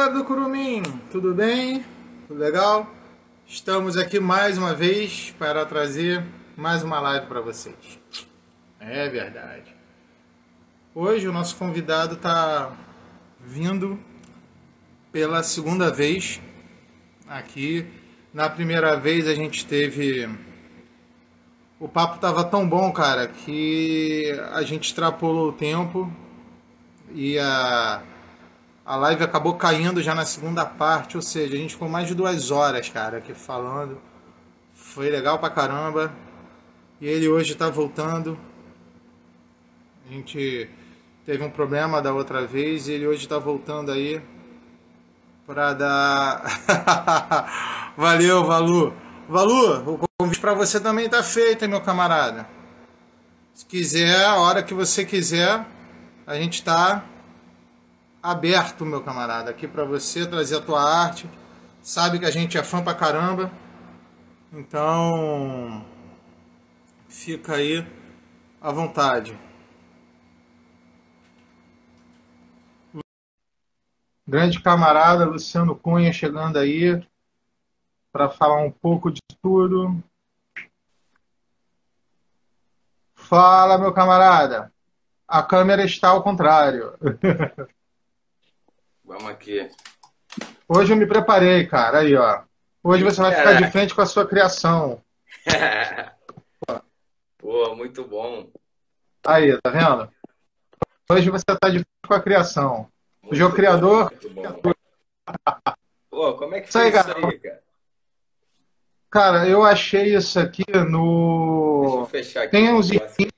galera do Curumim, tudo bem? Tudo legal? Estamos aqui mais uma vez para trazer mais uma live para vocês. É verdade. Hoje o nosso convidado está vindo pela segunda vez aqui. Na primeira vez a gente teve... O papo estava tão bom, cara, que a gente extrapolou o tempo e a live acabou caindo já na segunda parte, ou seja, a gente ficou mais de 2 horas, cara, aqui falando. Foi legal pra caramba. E ele hoje tá voltando. A gente teve um problema da outra vez e ele hoje tá voltando aí pra dar... Valeu, Valu. Valu, o convite pra você também tá feito, hein, meu camarada. Se quiser, a hora que você quiser, a gente tá aberto, meu camarada, aqui para você trazer a tua arte. Sabe que a gente é fã pra caramba. Então, fica aí à vontade. Grande camarada Luciano Cunha chegando aí para falar um pouco de tudo. Fala, meu camarada. A câmera está ao contrário. Vamos aqui. Hoje eu me preparei, cara. Aí, ó. Hoje Ih, você vai ficar de caraca. frente com a sua criação. Pô, muito bom. Aí, tá vendo? Hoje você está de frente com a criação. Hoje é o Muito bom, criador. muito bom. Pô, como é que Isso foi aí, isso cara. aí, cara? Cara, eu achei isso aqui Deixa eu no. fechar aqui Tem o uns, negócio aqui.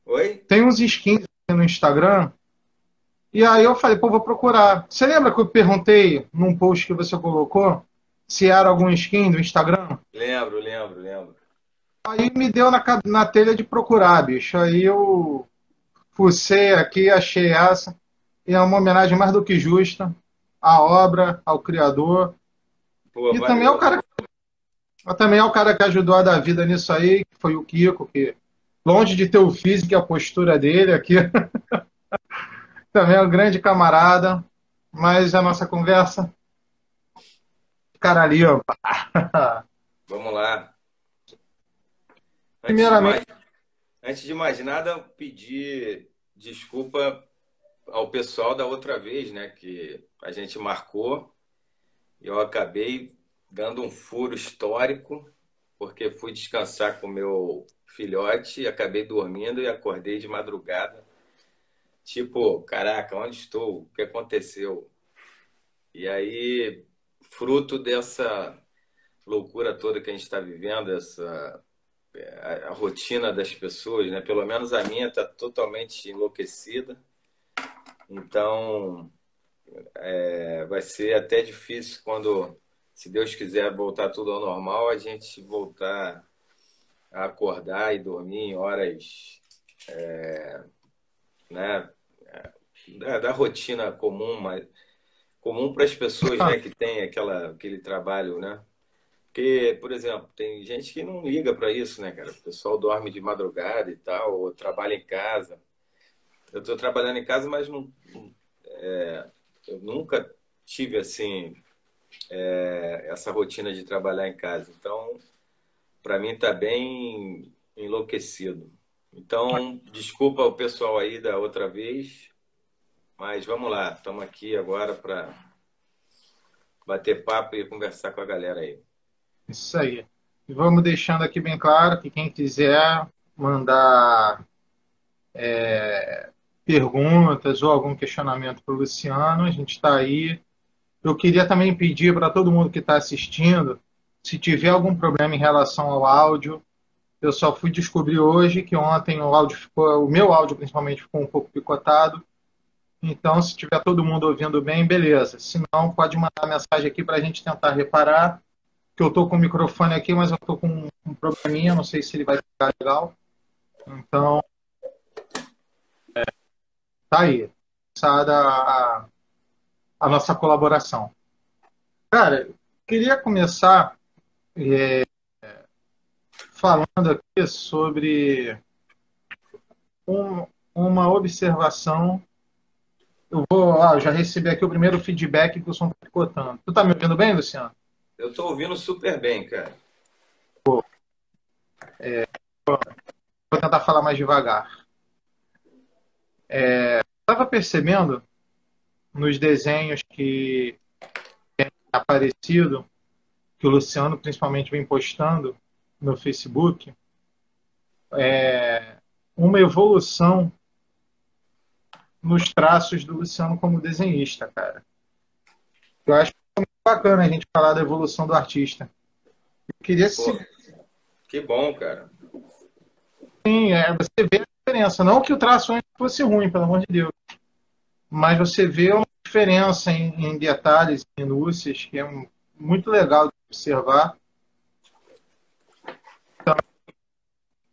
Oi? tem uns skins aqui no Instagram. E aí eu falei, pô, vou procurar. Você lembra que eu perguntei num post que você colocou se era algum skin do Instagram? Lembro, lembro, lembro. Aí me deu na telha de procurar, bicho. Aí eu fucei aqui, achei essa. E é uma homenagem mais do que justa à obra, ao criador. Pô, E valeu. também é o cara que ajudou a dar vida nisso aí, que foi o Kiko, que longe de ter o físico e a postura dele aqui, também é um grande camarada, mas a nossa conversa, cara ali, ó. Vamos lá. Antes de Primeiramente, mais, antes de mais nada, pedir desculpa ao pessoal da outra vez, né, que a gente marcou. E eu acabei dando um furo histórico, porque fui descansar com meu filhote, acabei dormindo e acordei de madrugada. Tipo, caraca, onde estou? O que aconteceu? E aí, fruto dessa loucura toda que a gente está vivendo, a rotina das pessoas, né? Pelo menos a minha está totalmente enlouquecida. Então, vai ser até difícil quando, se Deus quiser voltar tudo ao normal, a gente voltar a acordar e dormir em horas, né, da rotina comum, mas comum para as pessoas, né, que tem aquele trabalho, né? Porque, por exemplo, tem gente que não liga para isso, né, cara? O pessoal dorme de madrugada e tal, ou trabalha em casa. Eu estou trabalhando em casa, mas eu nunca tive assim essa rotina de trabalhar em casa. Então, para mim tá bem enlouquecido. Então, desculpa o pessoal aí da outra vez, mas vamos lá, estamos aqui agora para bater papo e conversar com a galera aí. isso aí. E vamos deixando aqui bem claro que quem quiser mandar perguntas ou algum questionamento para o Luciano, a gente está aí. Eu queria também pedir para todo mundo que está assistindo, se tiver algum problema em relação ao áudio, eu só fui descobrir hoje que ontem o áudio ficou, o meu áudio principalmente ficou um pouco picotado. Então, se tiver todo mundo ouvindo bem, beleza. Se não, pode mandar mensagem aqui para a gente tentar reparar. Que eu estou com o microfone aqui, mas eu estou com um probleminha, não sei se ele vai ficar legal. Então, tá aí. Começada a nossa colaboração. Cara, queria começar falando aqui sobre uma observação Eu já recebi aqui o primeiro feedback que o som tá picotando. Tu tá me ouvindo bem, Luciano? Eu tô ouvindo super bem, cara. Vou tentar falar mais devagar. Estava percebendo nos desenhos que tem aparecido, que o Luciano principalmente vem postando no Facebook, uma evolução nos traços do Luciano como desenhista, cara. Eu acho bacana a gente falar da evolução do artista. Eu queria Pô, sim, que bom, cara. você vê a diferença. Não que o traço antes fosse ruim, pelo amor de Deus, mas você vê uma diferença em detalhes, em minúcias, que é muito legal de observar.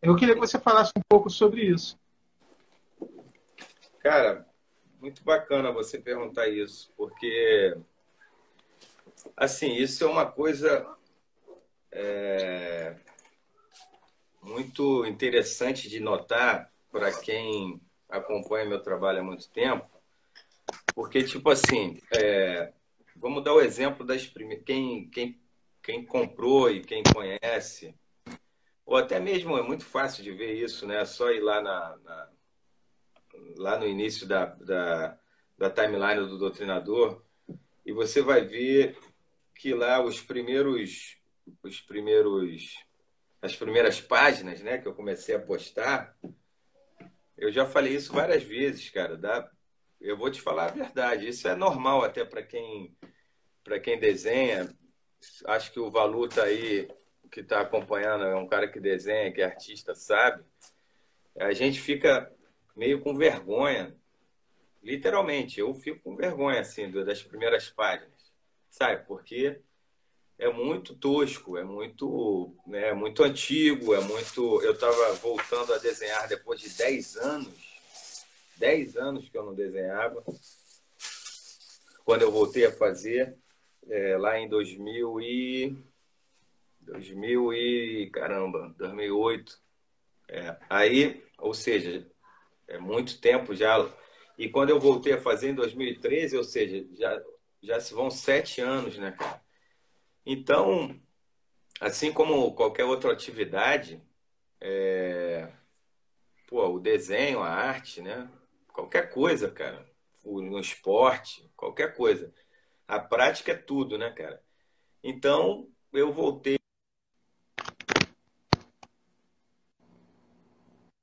Eu queria que você falasse um pouco sobre isso. Cara, muito bacana você perguntar isso, porque, assim, isso é uma coisa muito interessante de notar para quem acompanha meu trabalho há muito tempo, porque, tipo assim, vamos dar o exemplo das primeiras. Quem comprou e quem conhece, ou até mesmo é muito fácil de ver isso, né? É só ir lá, lá no início da timeline do Doutrinador e você vai ver que lá os primeiros, as primeiras páginas, né, que eu comecei a postar, eu já falei isso várias vezes, cara. Eu vou te falar a verdade. Isso é normal até para quem desenha. Acho que o Valuta aí que está acompanhando é um cara que desenha, que é artista, sabe? A gente fica meio com vergonha, literalmente. Eu fico com vergonha assim das primeiras páginas, sabe? Porque é muito tosco, é muito, né, muito antigo, é muito. Eu estava voltando a desenhar depois de 10 anos que eu não desenhava. Quando eu voltei a fazer, lá em 2000 e caramba, 2008. Aí, ou seja, é muito tempo já. E quando eu voltei a fazer em 2013, ou seja, já se vão 7 anos, né, cara? Então, assim como qualquer outra atividade, pô, o desenho, a arte, né? Qualquer coisa, cara. No esporte, qualquer coisa. A prática é tudo, né, cara? Então, eu voltei,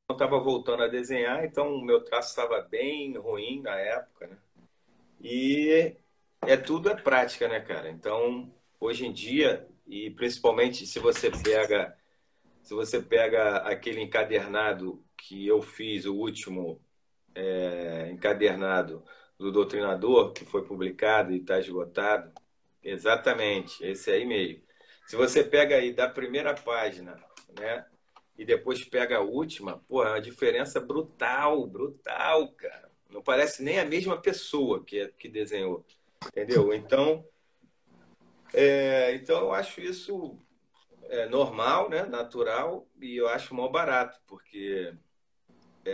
eu estava voltando a desenhar, então o meu traço estava bem ruim na época, né? E tudo é prática, né, cara? Então, hoje em dia, e principalmente se você pega aquele encadernado que eu fiz, o último encadernado do Doutrinador, que foi publicado e está esgotado, exatamente, esse aí mesmo. Se você pega aí da primeira página, né, e depois pega a última, pô, é uma diferença brutal, brutal, cara. Não parece nem a mesma pessoa que desenhou, entendeu? Então eu acho isso normal, né, natural, e eu acho mal barato, porque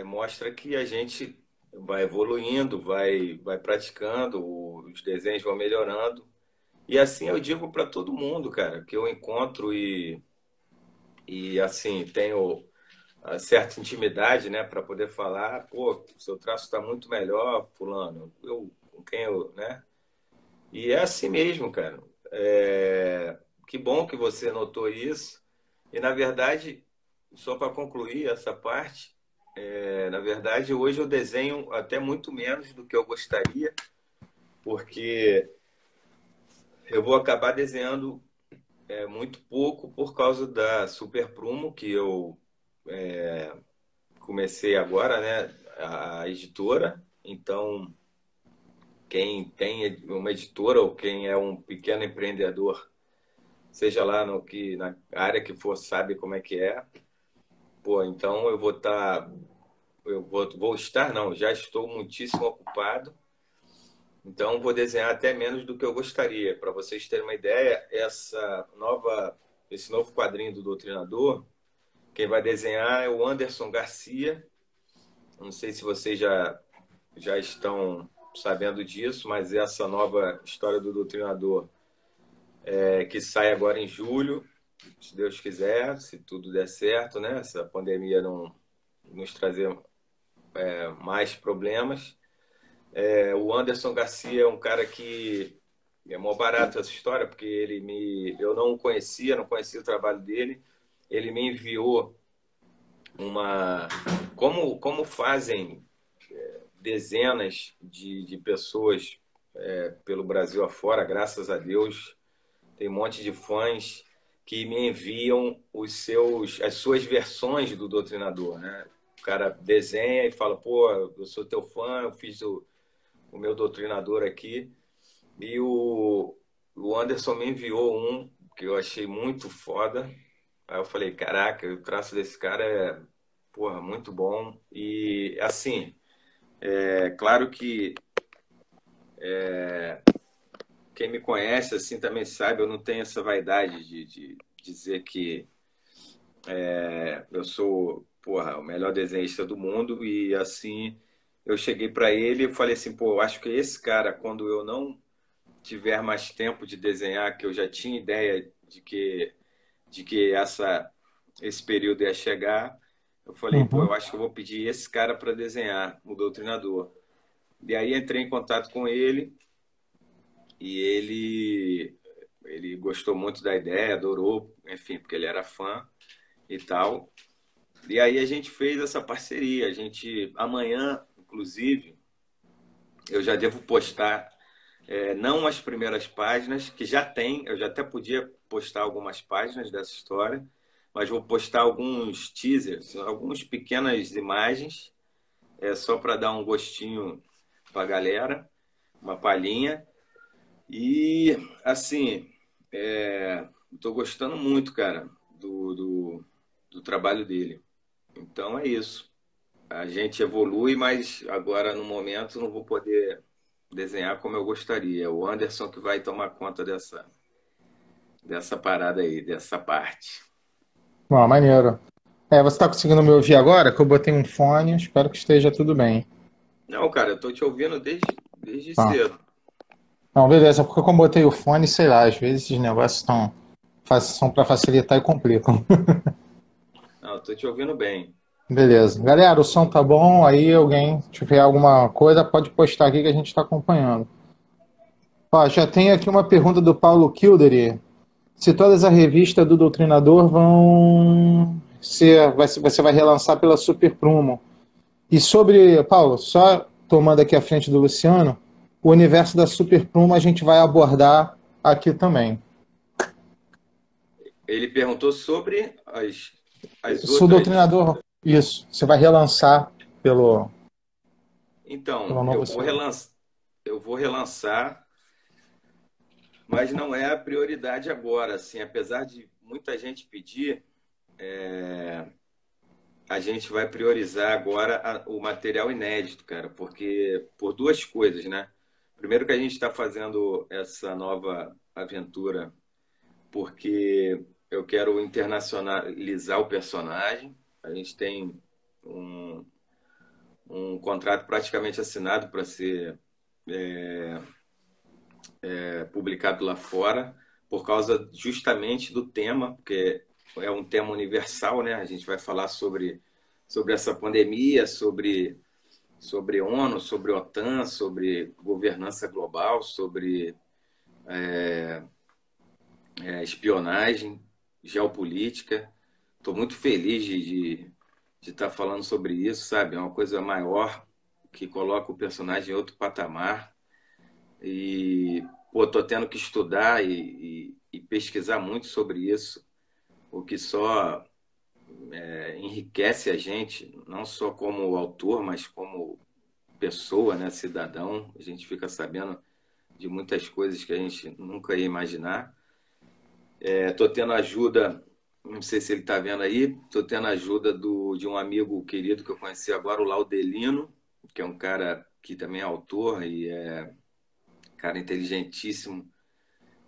mostra que a gente vai evoluindo, vai praticando, os desenhos vão melhorando. E assim eu digo para todo mundo, cara, que eu encontro e assim, tenho certa intimidade, né, para poder falar, pô, seu traço está muito melhor, fulano, com quem eu, né? E é assim mesmo, cara. Que bom que você notou isso. E na verdade, só para concluir essa parte, na verdade, hoje eu desenho até muito menos do que eu gostaria, porque eu vou acabar desenhando muito pouco por causa da Super Prumo, que eu comecei agora, né, a editora. Então, quem tem uma editora ou quem é um pequeno empreendedor, seja lá na área que for, sabe como é que é. Pô, então vou estar, não, já estou muitíssimo ocupado. Então, vou desenhar até menos do que eu gostaria. Para vocês terem uma ideia, esse novo quadrinho do Doutrinador, quem vai desenhar é o Anderson Garcia. Não sei se vocês já estão sabendo disso, mas essa nova história do Doutrinador, que sai agora em julho, se Deus quiser, se tudo der certo, né? Essa pandemia não nos trazer mais problemas. O Anderson Garcia é um cara que é mó barato essa história, porque eu não o conhecia, não conhecia o trabalho dele. Ele me enviou como fazem dezenas de pessoas pelo Brasil afora, graças a Deus. Tem um monte de fãs que me enviam as suas versões do Doutrinador, né? O cara desenha e fala, pô, eu sou teu fã, eu fiz o meu Doutrinador aqui. E o Anderson me enviou um que eu achei muito foda. Aí eu falei, caraca, o traço desse cara é, porra, muito bom. E, assim, claro que quem me conhece, assim, também sabe, eu não tenho essa vaidade de dizer que eu sou, porra, o melhor desenhista do mundo. E, assim, eu cheguei para ele e falei assim, pô, eu acho que esse cara, quando eu não tiver mais tempo de desenhar, que eu já tinha ideia de que esse período ia chegar, eu falei, pô, Uhum. eu acho que eu vou pedir esse cara para desenhar o Doutrinador. E aí entrei em contato com ele e ele gostou muito da ideia, adorou, enfim, porque ele era fã e tal. E aí a gente fez essa parceria. Amanhã, inclusive, eu já devo postar, não as primeiras páginas, que já tem, eu já até podia postar algumas páginas dessa história, mas vou postar alguns teasers, algumas pequenas imagens, só para dar um gostinho para a galera, uma palhinha. E, assim, estou gostando muito, cara, do trabalho dele. Então é isso. A gente evolui, mas agora, no momento, não vou poder desenhar como eu gostaria. É o Anderson que vai tomar conta dessa parada aí, dessa parte. Bom, maneiro. Você está conseguindo me ouvir agora? Que eu botei um fone, espero que esteja tudo bem. Não, cara, eu tô te ouvindo desde Tá. cedo. Não, beleza, porque como eu botei o fone, sei lá, às vezes esses negócios são para facilitar e complicam. Não, eu tô te ouvindo bem. Beleza. Galera, o som tá bom, aí alguém tiver alguma coisa, pode postar aqui que a gente está acompanhando. Ó, já tem aqui uma pergunta do Paulo Kildery. Se todas as revistas do Doutrinador você vai relançar pela Super Prumo. E sobre, Paulo, só tomando aqui a frente do Luciano, o universo da Super Prumo a gente vai abordar aqui também. Ele perguntou sobre as Se o outras. Doutrinador, isso, você vai relançar pelo Então, novo selo. eu vou relançar, mas não é a prioridade agora, assim, apesar de muita gente pedir, a gente vai priorizar agora o material inédito, cara, porque por duas coisas, né? Primeiro que a gente está fazendo essa nova aventura porque eu quero internacionalizar o personagem. A gente tem um, um contrato praticamente assinado para ser publicado lá fora, por causa justamente do tema, porque é um tema universal, né? A gente vai falar sobre essa pandemia, sobre ONU, sobre OTAN, sobre governança global, sobre espionagem, geopolítica. Estou muito feliz de estar falando sobre isso, sabe? É uma coisa maior que coloca o personagem em outro patamar. E, pô, tô tendo que estudar e pesquisar muito sobre isso, o que só enriquece a gente, não só como autor, mas como pessoa, né? Cidadão. A gente fica sabendo de muitas coisas que a gente nunca ia imaginar. Estou tendo ajuda, não sei se ele está vendo aí, estou tendo ajuda de um amigo querido que eu conheci agora, o Laudelino, que é um cara que também é autor e é cara inteligentíssimo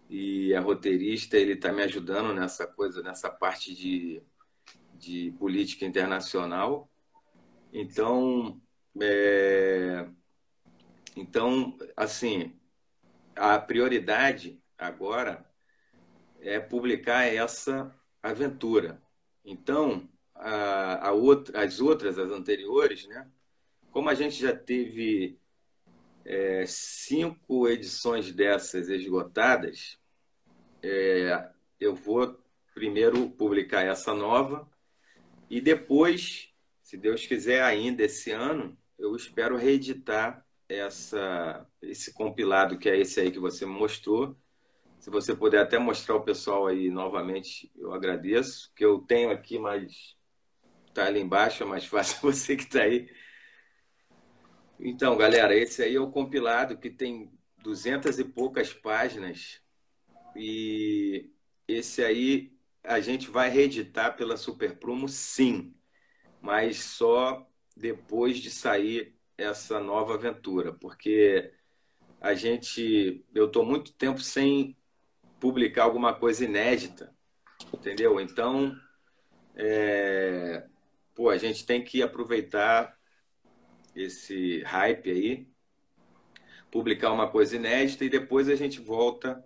e é roteirista. Ele está me ajudando nessa coisa, nessa parte de política internacional. Então, Então, assim, a prioridade agora é publicar essa aventura. Então, as anteriores, né? Como a gente já teve 5 edições dessas esgotadas, eu vou primeiro publicar essa nova e depois, se Deus quiser, ainda esse ano, eu espero reeditar esse compilado, que é esse aí que você me mostrou. Se você puder até mostrar o pessoal aí novamente, eu agradeço, que eu tenho aqui, mas está ali embaixo, é mais fácil você que está aí. Então, galera, esse aí é o compilado que tem 200 e poucas páginas e esse aí a gente vai reeditar pela Super Prumo, sim, mas só depois de sair essa nova aventura, porque eu estou muito tempo sem publicar alguma coisa inédita, entendeu? Então, a gente tem que aproveitar esse hype aí, publicar uma coisa inédita e depois a gente volta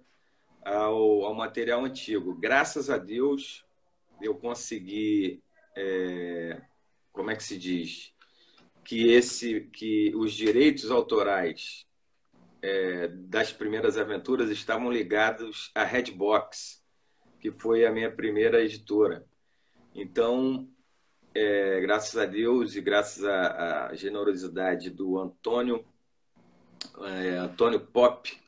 ao material antigo. Graças a Deus, eu consegui, como é que se diz? Que os direitos autorais das primeiras aventuras estavam ligados à Redbox, que foi a minha primeira editora. Então, graças a Deus e graças à generosidade do Antônio Pop,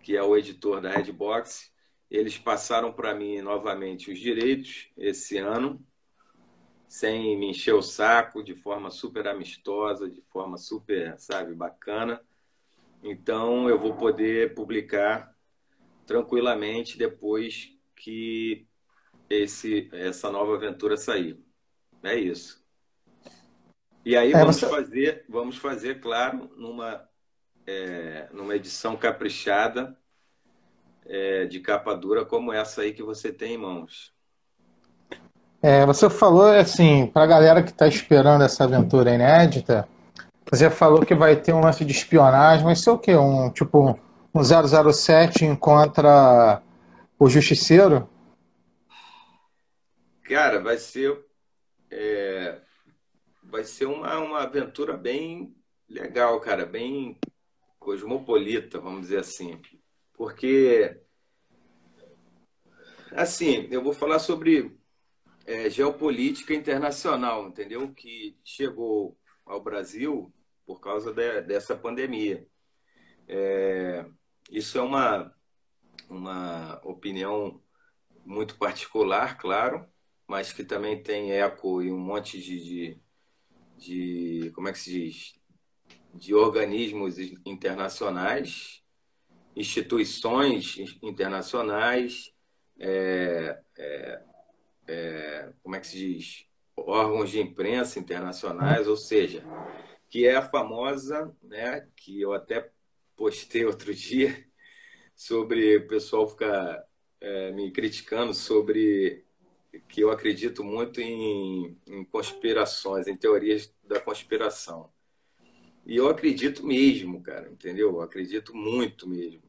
que é o editor da Redbox, eles passaram para mim novamente os direitos esse ano, sem me encher o saco, de forma super amistosa, de forma super, sabe, bacana. Então, eu vou poder publicar tranquilamente depois que essa nova aventura sair. É isso. E aí vamos fazer, claro, numa edição caprichada, de capa dura, como essa aí que você tem em mãos. Você falou assim, para a galera que está esperando essa aventura inédita, você falou que vai ter um lance de espionagem, vai ser o quê? Um 007 encontra o Justiceiro? Cara, vai ser uma aventura bem legal, cara, bem cosmopolita, vamos dizer assim. Porque, assim, eu vou falar sobre geopolítica internacional, entendeu? Que chegou ao Brasil por causa dessa pandemia. Isso é uma opinião muito particular, claro, mas que também tem eco em um monte como é que se diz? De organismos internacionais, instituições internacionais, como é que se diz? Órgãos de imprensa internacionais, ou seja, que é a famosa, né, que eu até postei outro dia, sobre o pessoal ficar me criticando sobre que eu acredito muito em conspirações, em teorias da conspiração. E eu acredito mesmo, cara, entendeu? Eu acredito muito mesmo.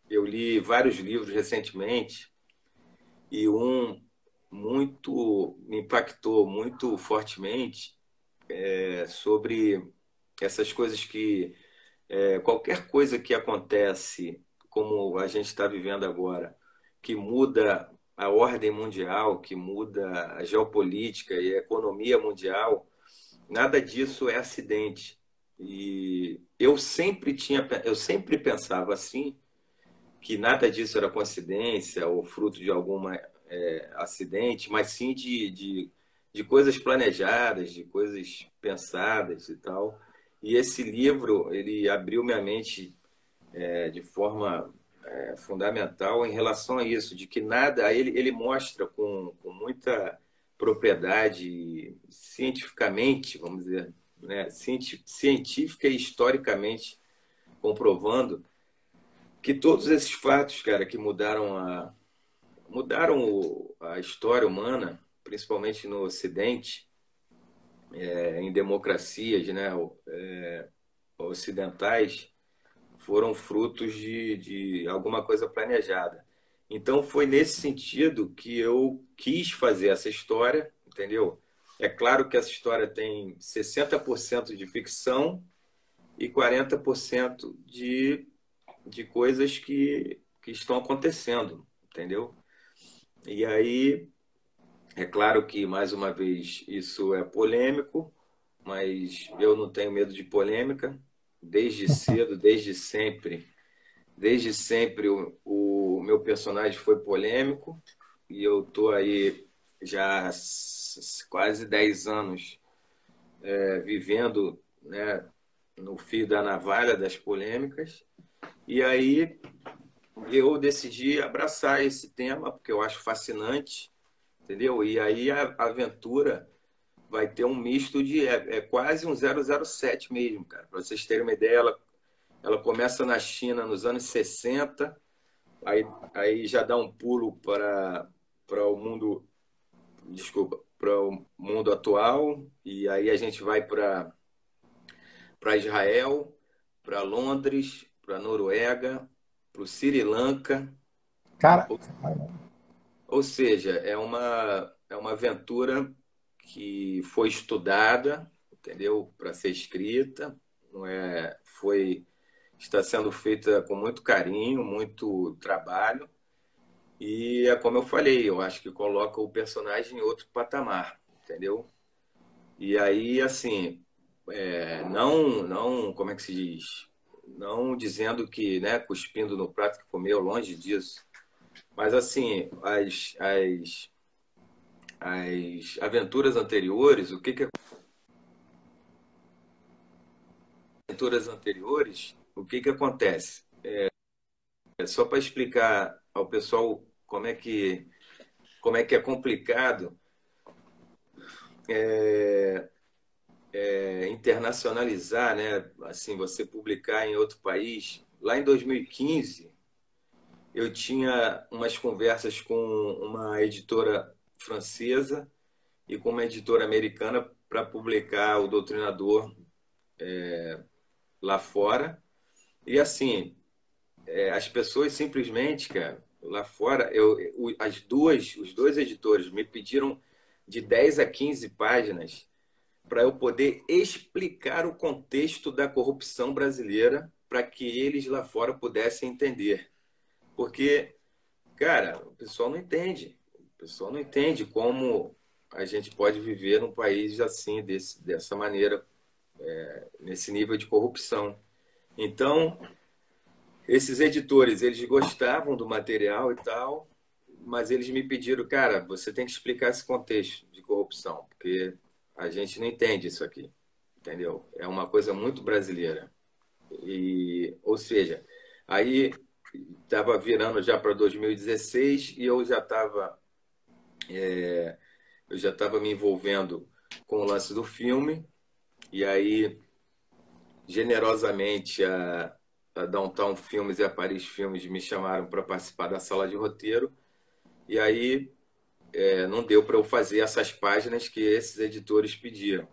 Eu li vários livros recentemente e me impactou muito fortemente sobre essas coisas que qualquer coisa que acontece, como a gente está vivendo agora, que muda a ordem mundial, que muda a geopolítica e a economia mundial, nada disso é acidente. E eu sempre pensava assim, que nada disso era coincidência ou fruto de algum acidente, mas sim de coisas planejadas, de coisas pensadas e tal. E esse livro, ele abriu minha mente de forma fundamental em relação a isso, de que nada, ele mostra com muita propriedade, cientificamente, vamos dizer, né, científica e historicamente comprovando que todos esses fatos, cara, que mudaram a história humana, principalmente no Ocidente, em democracias, né, ocidentais foram frutos de alguma coisa planejada. Então foi nesse sentido que eu quis fazer essa história, entendeu? É claro que essa história tem 60% de ficção e 40% de coisas que estão acontecendo, entendeu? E aí, é claro que, mais uma vez, isso é polêmico, mas eu não tenho medo de polêmica. Desde cedo, desde sempre o meu personagem foi polêmico e eu tô aí já quase 10 anos vivendo, né, no fio da navalha das polêmicas. E aí eu decidi abraçar esse tema porque eu acho fascinante, entendeu? E aí a aventura vai ter um misto de... É quase um 007 mesmo, cara. Para vocês terem uma ideia, ela começa na China nos anos 60, aí já dá um pulo para o mundo... Desculpa, para o mundo atual, e aí a gente vai para Israel, para Londres, para Noruega, para o Sri Lanka. Cara, Ou seja, é uma aventura que foi estudada, entendeu? Para ser escrita, não é? Está sendo feita com muito carinho, muito trabalho. E é como eu falei, eu acho que coloca o personagem em outro patamar, entendeu? E aí, assim, não, como é que se diz? Não dizendo que, né, cuspindo no prato que comeu, longe disso. Mas, assim, as aventuras anteriores, o que acontece? Só para explicar ao pessoal como é que é complicado internacionalizar, né? Assim, você publicar em outro país. Lá em 2015, eu tinha umas conversas com uma editora francesa e com uma editora americana para publicar O Doutrinador lá fora. E assim, as pessoas simplesmente, cara, lá fora, os dois editores me pediram de 10 a 15 páginas para eu poder explicar o contexto da corrupção brasileira para que eles lá fora pudessem entender. Porque, cara, o pessoal não entende. O pessoal não entende como a gente pode viver num país assim, dessa maneira, nesse nível de corrupção. Então, esses editores, eles gostavam do material e tal, mas eles me pediram, cara, você tem que explicar esse contexto de corrupção, porque a gente não entende isso aqui, entendeu? É uma coisa muito brasileira. Ou seja, aí estava virando já para 2016 e eu já estava me envolvendo com o lance do filme, e aí, generosamente, a Downtown Filmes e a Paris Filmes me chamaram para participar da sala de roteiro, e aí não deu para eu fazer essas páginas que esses editores pediram.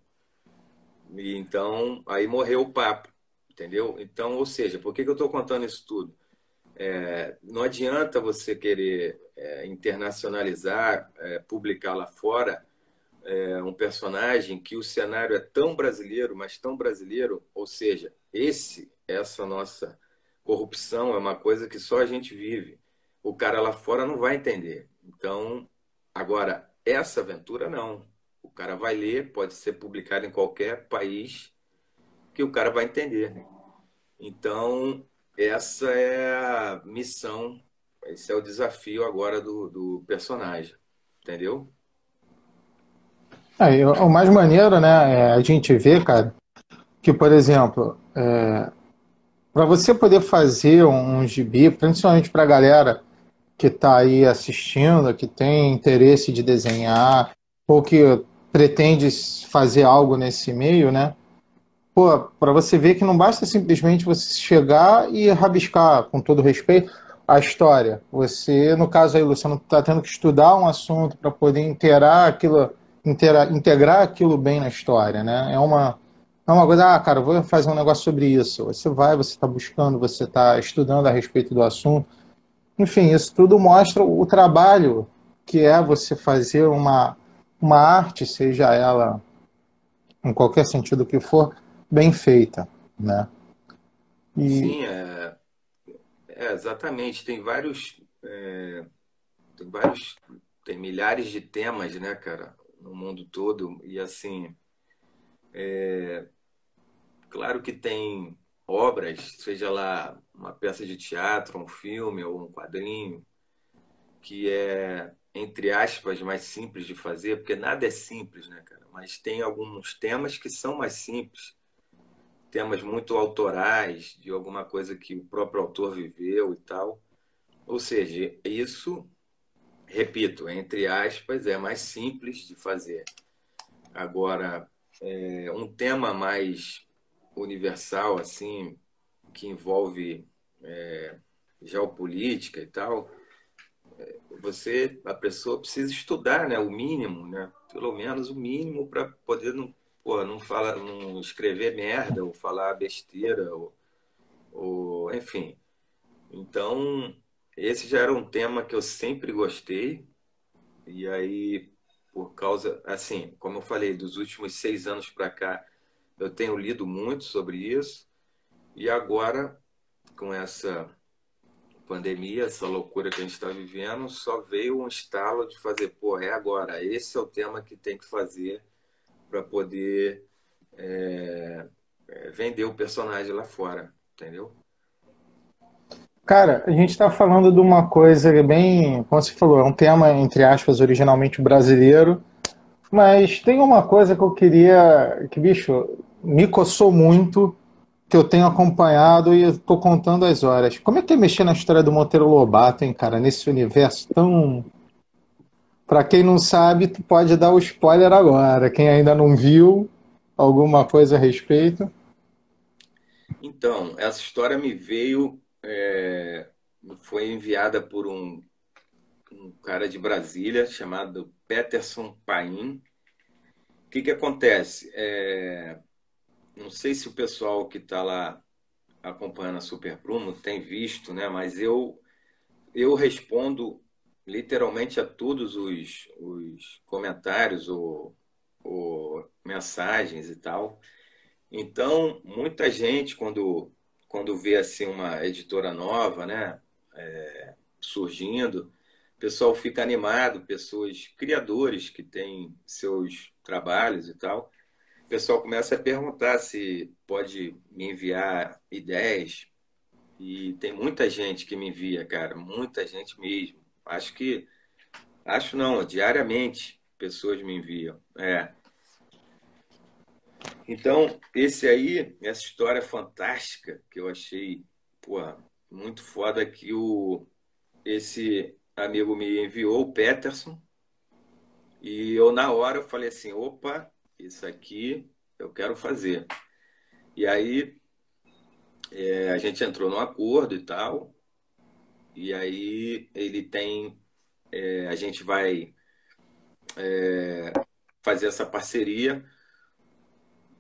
E então, aí morreu o papo, entendeu? Então, ou seja, por que eu estou contando isso tudo? Não adianta você querer internacionalizar, publicar lá fora um personagem que o cenário é tão brasileiro, mas tão brasileiro, ou seja, essa nossa corrupção é uma coisa que só a gente vive. O cara lá fora não vai entender. Então, agora, essa aventura não. O cara vai ler, pode ser publicado em qualquer país que o cara vai entender. Então, essa é a missão, esse é o desafio agora do personagem, entendeu? O mais maneiro, né, é a gente vê, cara, que, por exemplo, para você poder fazer um gibi, principalmente para a galera que está aí assistindo, que tem interesse de desenhar, ou que pretende fazer algo nesse meio, né? Pô, para você ver que não basta simplesmente você chegar e rabiscar, com todo respeito, a história. Você, no caso aí, Luciano, está tendo que estudar um assunto para poder integrar aquilo bem na história, né? É Não é uma coisa, cara, vou fazer um negócio sobre isso. Você vai, você está buscando, você está estudando a respeito do assunto. Enfim, isso tudo mostra o trabalho que é você fazer uma arte, seja ela em qualquer sentido que for, bem feita, né? E, Sim, exatamente. Tem vários, tem milhares de temas, né, cara, no mundo todo. E assim, claro que tem obras, seja lá uma peça de teatro, um filme ou um quadrinho, que é, entre aspas, mais simples de fazer, porque nada é simples, né, cara? Mas tem alguns temas que são mais simples, temas muito autorais, de alguma coisa que o próprio autor viveu e tal. Ou seja, isso, repito, entre aspas, é mais simples de fazer. Agora, um tema mais universal, assim, que envolve geopolítica e tal, a pessoa precisa estudar, né, o mínimo, né, pelo menos o mínimo para poder não, pô, não escrever merda ou falar besteira enfim. Então, esse já era um tema que eu sempre gostei e aí por causa, assim, como eu falei, dos últimos 6 anos para cá, eu tenho lido muito sobre isso e agora com essa pandemia, essa loucura que a gente está vivendo, só veio um estalo de fazer, pô, é agora, esse é o tema que tem que fazer para poder vender o personagem lá fora, entendeu? cara, a gente está falando de uma coisa bem, como você falou, é um tema, entre aspas, originalmente brasileiro, mas tem uma coisa que eu queria, que, bicho, me coçou muito, que eu tenho acompanhado e estou contando as horas. Como é que é mexer na história do Monteiro Lobato, hein, cara, nesse universo tão. Pra quem não sabe, tu pode dar o spoiler agora. Quem ainda não viu alguma coisa a respeito. Então, essa história me veio, foi enviada por um cara de Brasília chamado Peterson Paim. O que que acontece? Não sei se o pessoal que está lá acompanhando a Super Prumo tem visto, né? Mas eu respondo literalmente a todos os comentários ou mensagens e tal. Então, muita gente, quando vê assim uma editora nova, né, surgindo, o pessoal fica animado, pessoas, criadores que têm seus trabalhos e tal, o pessoal começa a perguntar se pode me enviar ideias. E tem muita gente que me envia, cara, muita gente mesmo. Acho não, diariamente pessoas me enviam. Então, essa história fantástica que eu achei, porra, muito foda que esse amigo me enviou, o Peterson, e eu na hora eu falei assim, opa, isso aqui eu quero fazer. E aí a gente entrou num acordo e tal, e aí a gente vai fazer essa parceria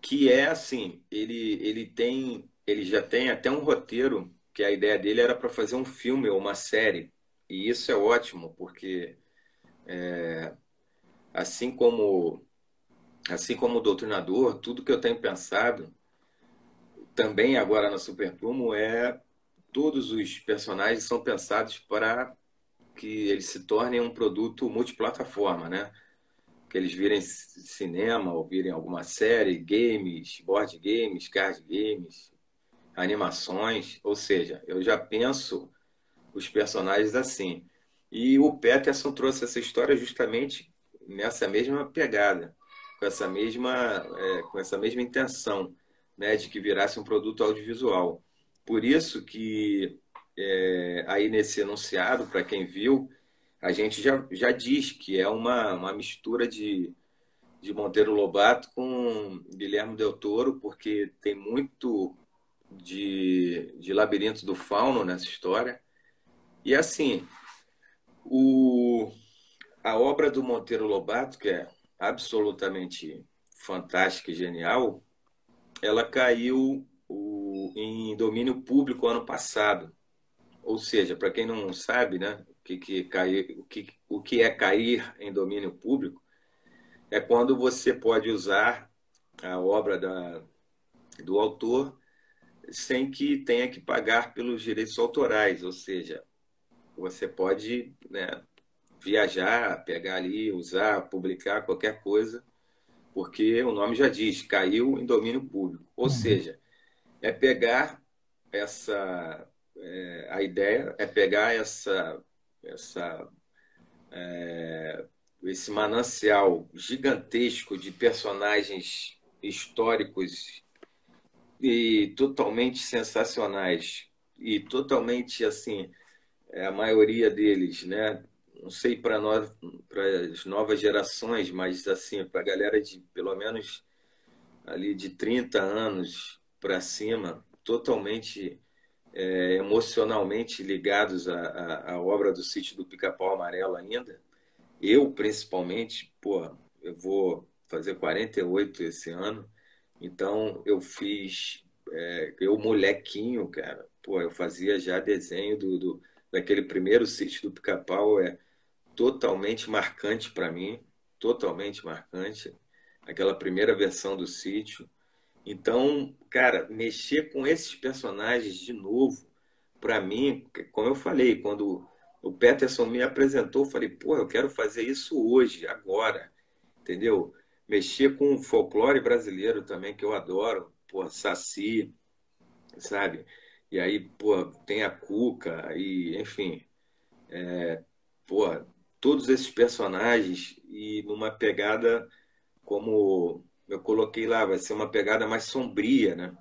que é assim, ele já tem até um roteiro que a ideia dele era para fazer um filme ou uma série. E isso é ótimo, porque assim como assim como o Doutrinador, tudo que eu tenho pensado também agora na Super Prumo todos os personagens são pensados para que eles se tornem um produto multiplataforma, né? Que eles virem cinema ou virem alguma série, games, board games, card games, animações, ou seja, eu já penso os personagens assim. E o Peterson trouxe essa história justamente nessa mesma pegada, com essa mesma intenção, né, de que virasse um produto audiovisual. Por isso que aí nesse enunciado, para quem viu, a gente já diz que é uma mistura de Monteiro Lobato com Guilherme Del Toro, porque tem muito de Labirinto do Fauno nessa história. E assim, o, a obra do Monteiro Lobato, que é absolutamente fantástica e genial, ela caiu em domínio público ano passado. Ou seja, para quem não sabe, né, o que é cair em domínio público, é quando você pode usar a obra do autor sem que tenha que pagar pelos direitos autorais. Ou seja, você pode, né, viajar, pegar ali, usar, publicar qualquer coisa, porque o nome já diz, caiu em domínio público. Ou Uhum. seja, é pegar a ideia é pegar essa esse manancial gigantesco de personagens históricos e totalmente sensacionais e totalmente assim, a maioria deles, né? Não sei para nós, para as novas gerações, mas assim, para a galera de pelo menos ali de 30 anos para cima, totalmente emocionalmente ligados à obra do Sítio do Pica-Pau Amarelo ainda. Eu, principalmente, pô, eu vou fazer 48 esse ano, então eu fiz, eu molequinho, cara, pô, eu fazia já desenho daquele primeiro Sítio do Pica-Pau, totalmente marcante para mim, totalmente marcante, aquela primeira versão do Sítio. Então, cara, mexer com esses personagens de novo, para mim, como eu falei, quando o Peterson me apresentou, eu falei, pô, eu quero fazer isso hoje, agora, entendeu? Mexer com o folclore brasileiro também, que eu adoro, pô, Saci, sabe? E aí, pô, tem a Cuca, e enfim, pô, todos esses personagens e numa pegada como eu coloquei lá, vai ser uma pegada mais sombria, né?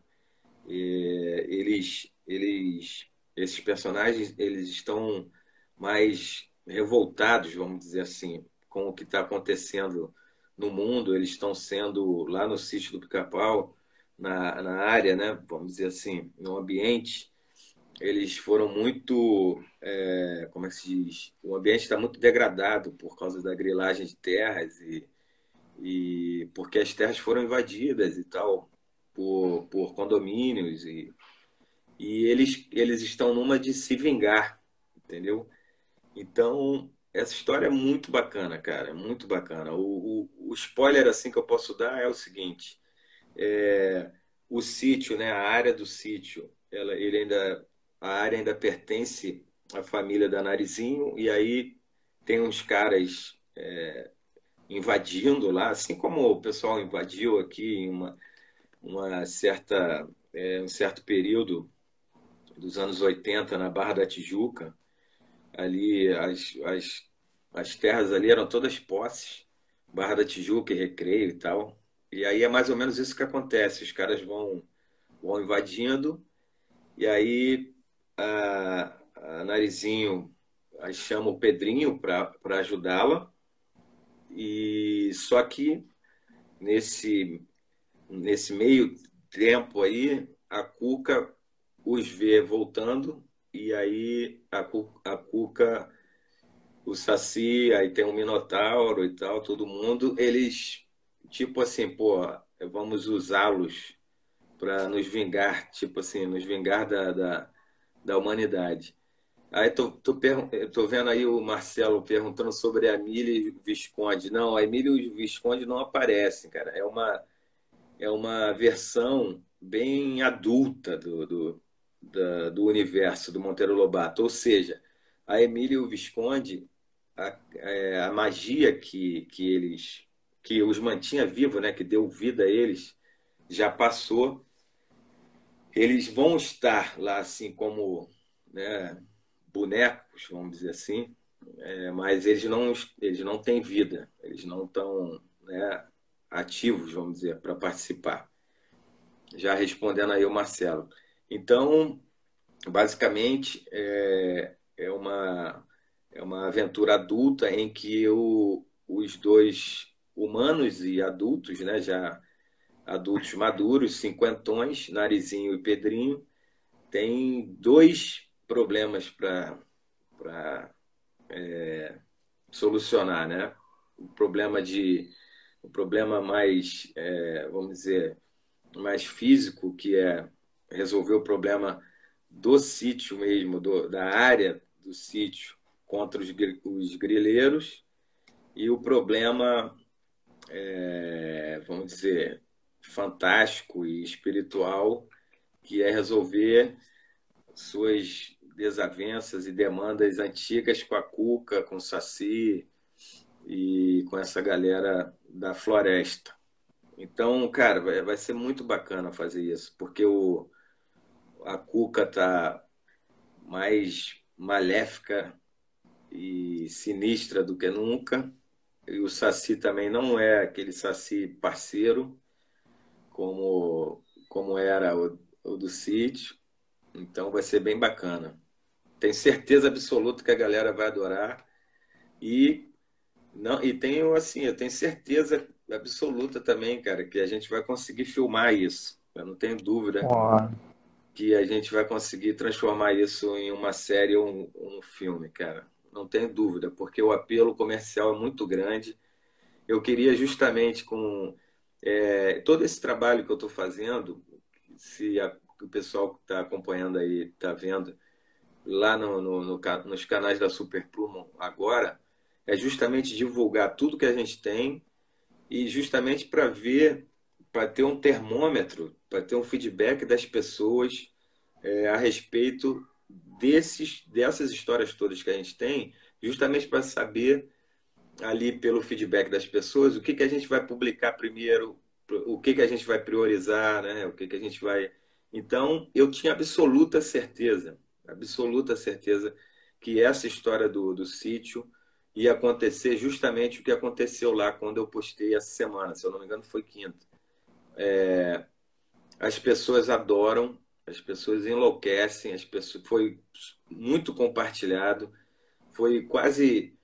Esses personagens, eles estão mais revoltados, vamos dizer assim, com o que está acontecendo no mundo. Eles estão sendo lá no sítio do Pica-Pau, na área, né? Vamos dizer assim, no ambiente. Eles foram muito, como é que se diz? O ambiente está muito degradado por causa da grilagem de terras e porque as terras foram invadidas e tal por condomínios e eles estão numa de se vingar, entendeu? Então, essa história é muito bacana, cara, é muito bacana. O spoiler assim que eu posso dar é o seguinte: o sítio, né, a área do sítio, a área ainda pertence à família da Narizinho, e aí tem uns caras invadindo lá, assim como o pessoal invadiu aqui em um certo período dos anos 80 na Barra da Tijuca. Ali as terras ali eram todas posses, Barra da Tijuca e Recreio e tal. E aí é mais ou menos isso que acontece. Os caras vão invadindo e aí a Narizinho aí chama o Pedrinho para ajudá-la. E só que nesse, nesse meio tempo aí, a Cuca os vê voltando e aí a Cuca, o Saci, aí tem um Minotauro e tal, todo mundo, eles, tipo assim, pô, vamos usá-los para nos vingar, tipo assim, nos vingar da humanidade. Aí eu tô vendo aí o Marcelo perguntando sobre a Emília e o Visconde. Não, a Emília e o Visconde não aparecem, cara. É uma versão bem adulta do universo do Monteiro Lobato. Ou seja, a Emília e o Visconde, a magia que os mantinha vivos, né, que deu vida a eles, já passou. Eles vão estar lá assim como, né, bonecos, vamos dizer assim, mas eles não têm vida, eles não estão, né, ativos, vamos dizer, para participar. Já respondendo aí o Marcelo. Então, basicamente, é uma aventura adulta em que os dois humanos e adultos, né, já adultos maduros, cinquentões, Narizinho e Pedrinho, têm dois problemas para solucionar, né? O problema mais, vamos dizer, mais físico, que é resolver o problema do sítio mesmo, da área do sítio contra os grileiros, e o problema, vamos dizer, fantástico e espiritual, que é resolver suas desavenças e demandas antigas com a Cuca, com o Saci e com essa galera da floresta. Então, cara, vai ser muito bacana fazer isso, porque a Cuca tá mais maléfica e sinistra do que nunca, e o Saci também não é aquele Saci parceiro como era o do sítio. Então vai ser bem bacana. Tenho certeza absoluta que a galera vai adorar. E não, e tenho assim, eu tenho certeza absoluta também, cara, que a gente vai conseguir filmar isso. Eu não tenho dúvida Ó, que a gente vai conseguir transformar isso em uma série ou um filme, cara. Não tenho dúvida, porque o apelo comercial é muito grande. Eu queria justamente com todo esse trabalho que eu estou fazendo, se o pessoal que está acompanhando aí está vendo lá nos canais da Super Plumo agora, é justamente divulgar tudo que a gente tem e justamente para ver, para ter um termômetro, para ter um feedback das pessoas a respeito dessas histórias todas que a gente tem, justamente para saber ali pelo feedback das pessoas o que que a gente vai publicar primeiro, o que que a gente vai priorizar, né? O que que a gente vai. Então, eu tinha absoluta certeza que essa história do sítio ia acontecer justamente o que aconteceu lá quando eu postei essa semana, se eu não me engano, foi quinta. As pessoas adoram, as pessoas enlouquecem, as pessoas foi muito compartilhado, foi quase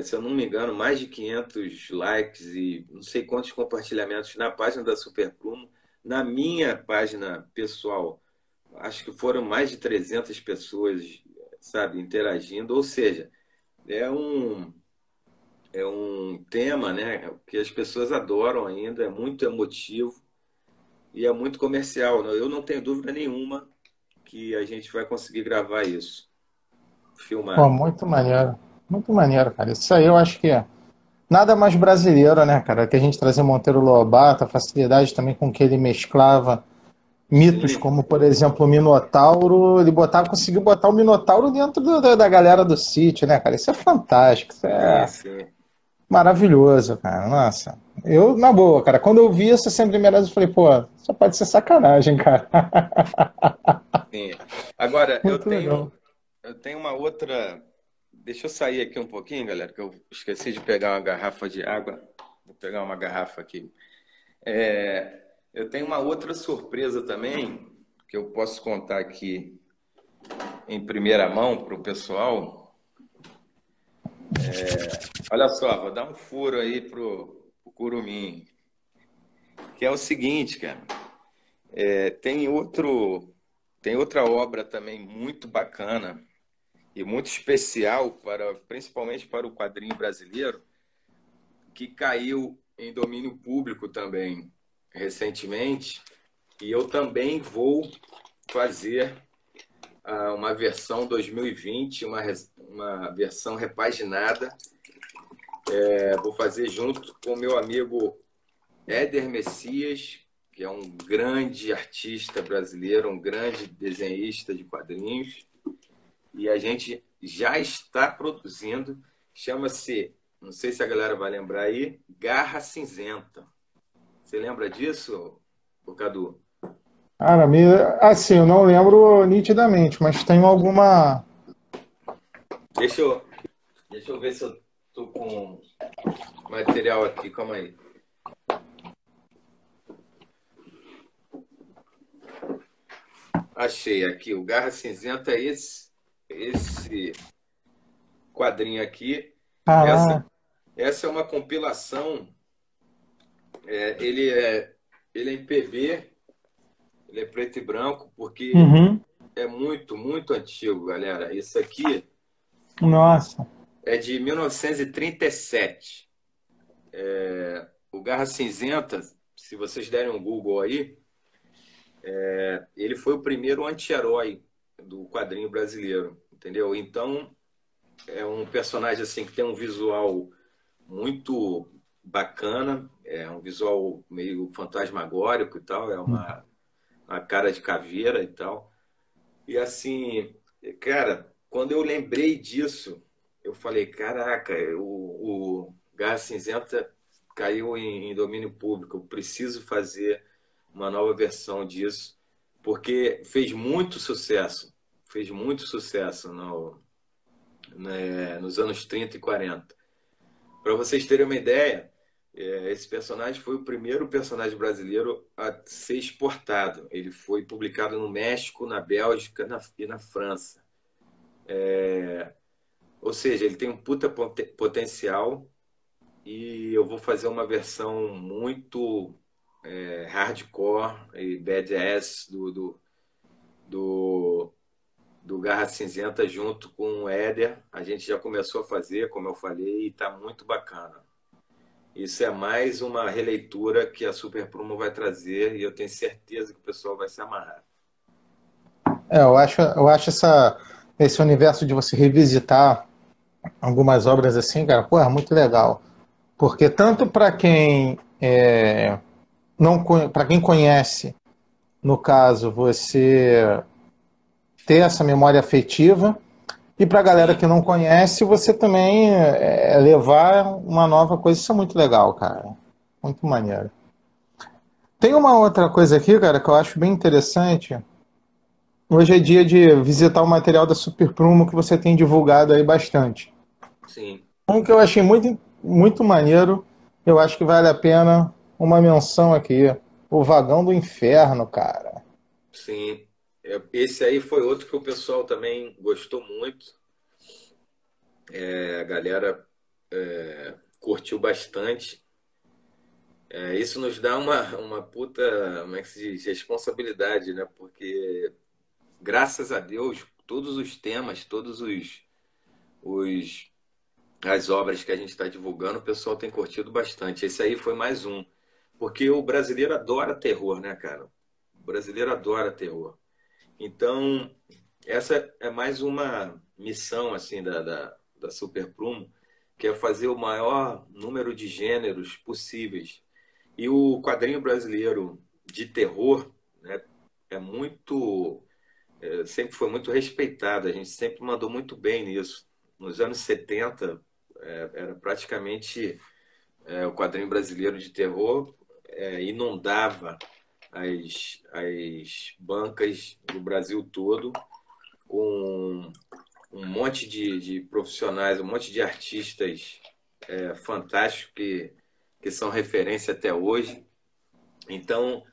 se eu não me engano, mais de 500 likes e não sei quantos compartilhamentos na página da Super Plumo. Na minha página pessoal, acho que foram mais de 300 pessoas, sabe, interagindo. Ou seja, é um tema, né, que as pessoas adoram ainda, é muito emotivo e é muito comercial, né? Eu não tenho dúvida nenhuma que a gente vai conseguir gravar isso, pô, filmar. muito maneiro. Muito maneiro, cara. Isso aí eu acho que é nada mais brasileiro, né, cara? Que a gente trazer Monteiro Lobato, a facilidade também com que ele mesclava mitos, Sim, como por exemplo o Minotauro. Ele conseguiu botar o Minotauro dentro da galera do sítio, né, cara? Isso é fantástico, isso sim, é sim. maravilhoso, cara. Nossa. Eu, na boa, cara, quando eu vi isso assim, a primeira vez, eu falei, pô, isso pode ser sacanagem, cara. Sim. Agora, Muito legal. eu tenho uma outra. Deixa eu sair aqui um pouquinho, galera, que eu esqueci de pegar uma garrafa de água. Vou pegar uma garrafa aqui. Eu tenho uma outra surpresa também, que eu posso contar aqui em primeira mão para o pessoal. Olha só, vou dar um furo aí pro Curumim, que é o seguinte, cara. Tem outra obra também muito bacana e muito especial principalmente para o quadrinho brasileiro, que caiu em domínio público também recentemente, e eu também vou fazer uma versão 2020, uma versão repaginada. Vou fazer junto com o meu amigo Éder Messias, que é um grande artista brasileiro, um grande desenhista de quadrinhos, e a gente já está produzindo, chama-se, não sei se a galera vai lembrar aí, Garra Cinzenta. Você lembra disso, Cadu? Cara, assim, eu não lembro nitidamente, mas tenho alguma. Deixa eu, deixa eu ver se eu tô com material aqui, calma aí. Achei aqui, o Garra Cinzenta é esse quadrinho aqui. Essa, Caraca. essa é uma compilação, ele é em PB, ele é preto e branco, porque Uhum. é muito, muito antigo, galera. Isso aqui Nossa. é de 1937. O Garra Cinzenta, se vocês derem um Google aí, Ele foi o primeiro anti-herói do quadrinho brasileiro, entendeu? Então, é um personagem assim que tem um visual muito bacana, é um visual meio fantasmagórico e tal, é uma cara de caveira e tal. E assim, cara, quando eu lembrei disso, eu falei, caraca, o Garra Cinzenta caiu em domínio público, eu preciso fazer uma nova versão disso, porque fez muito sucesso nos anos 30 e 40. Para vocês terem uma ideia, esse personagem foi o primeiro personagem brasileiro a ser exportado. Ele foi publicado no México, na Bélgica e na França. Ou seja, ele tem um puta potencial e eu vou fazer uma versão muito hardcore e badass do, do Garra Cinzenta junto com o Éder. A gente já começou a fazer, como eu falei, e está muito bacana. Isso é mais uma releitura que a Super Prumo vai trazer e eu tenho certeza que o pessoal vai se amarrar. Eu acho esse universo de você revisitar algumas obras assim, cara, pô, é muito legal. Porque tanto para quem não para quem conhece, no caso, você ter essa memória afetiva, e para a galera Sim, que não conhece, você também levar uma nova coisa. Isso é muito legal, cara. Muito maneiro. Tem uma outra coisa aqui, cara, que eu acho bem interessante. Hoje é dia de visitar o material da Super Prumo que você tem divulgado aí bastante. sim, Um que eu achei muito, muito maneiro, eu acho que vale a pena uma menção aqui. O Vagão do Inferno, cara. sim. Esse aí foi outro que o pessoal também gostou muito. A galera curtiu bastante. Isso nos dá uma puta, como é que se diz, responsabilidade, né? Porque, graças a Deus, todos os temas, os as obras que a gente está divulgando, o pessoal tem curtido bastante. Esse aí foi mais um. Porque o brasileiro adora terror, né, cara? O brasileiro adora terror. Então, essa é mais uma missão assim da Super Prumo, que é fazer o maior número de gêneros possíveis. E o quadrinho brasileiro de terror, né, é muito, sempre foi muito respeitado. A gente sempre mandou muito bem nisso. Nos anos 70, era praticamente o quadrinho brasileiro de terror inundava as bancas do Brasil todo com um monte de profissionais, um monte de artistas fantásticos que são referência até hoje. Então,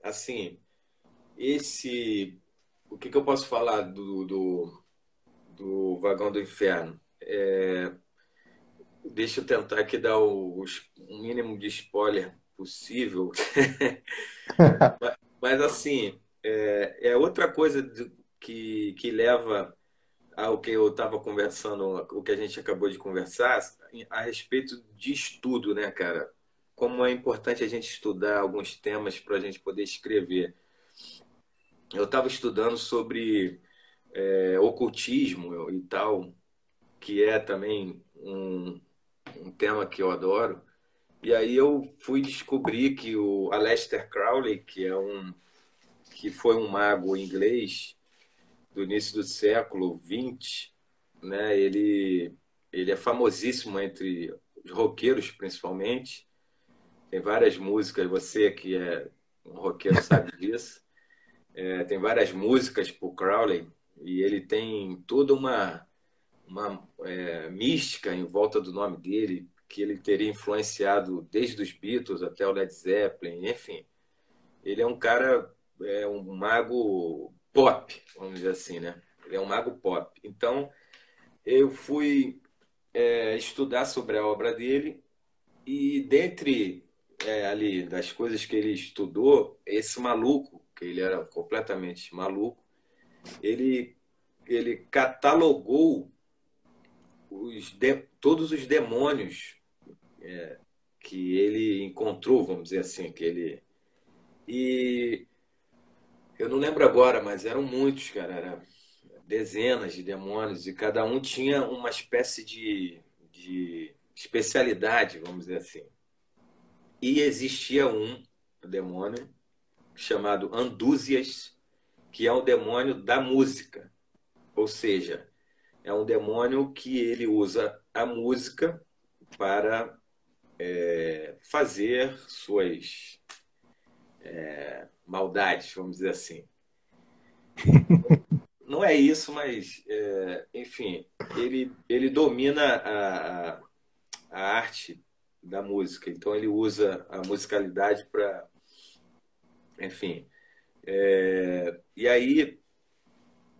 assim, o que eu posso falar do Vagão do Inferno? Deixa eu tentar aqui dar o mínimo de spoiler possível. Mas assim, outra coisa que leva ao que eu estava conversando, o que a gente acabou de conversar, a respeito de estudo, né, cara? Como é importante a gente estudar alguns temas para a gente poder escrever. Eu estava estudando sobre ocultismo e tal, que é também um tema que eu adoro. E aí eu fui descobrir que o Aleister Crowley, que foi um mago inglês do início do século XX, né? Ele é famosíssimo entre os roqueiros, principalmente. Tem várias músicas, você que é um roqueiro sabe disso. Tem várias músicas por Crowley e ele tem toda uma mística em volta do nome dele, que ele teria influenciado desde os Beatles até o Led Zeppelin, enfim. Ele é um cara, um mago pop, vamos dizer assim, né? Ele é um mago pop. Então, eu fui estudar sobre a obra dele e dentre ali das coisas que ele estudou, esse maluco, que ele era completamente maluco, ele, ele catalogou todos os demônios que ele encontrou, vamos dizer assim, E eu não lembro agora, mas eram muitos, cara. Era dezenas de demônios e cada um tinha uma espécie de especialidade, vamos dizer assim. E existia um demônio chamado Andúzias, que é um demônio da música. Ou seja, é um demônio que ele usa a música para fazer suas maldades, vamos dizer assim. Não é isso, mas, enfim, ele domina a arte da música. Então, ele usa a musicalidade para, enfim. E aí,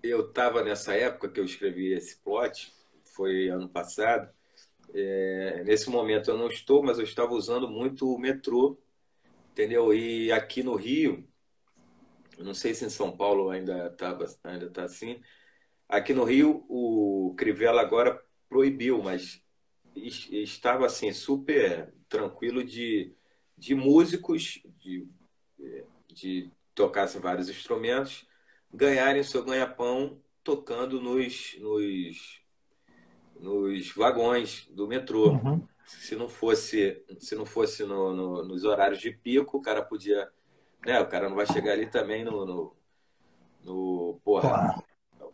eu estava nessa época que eu escrevi esse plot, foi ano passado. Nesse momento eu não estou, mas eu estava usando muito o metrô, entendeu? E aqui no Rio, eu não sei se em São Paulo ainda tá assim. Aqui no Rio, o Crivella agora proibiu, mas estava assim super tranquilo de músicos de tocassem vários instrumentos ganharem seu ganha-pão tocando nos vagões do metrô. Uhum. Se não fosse nos horários de pico, o cara podia, né? O cara não vai chegar ali também porra, Claro.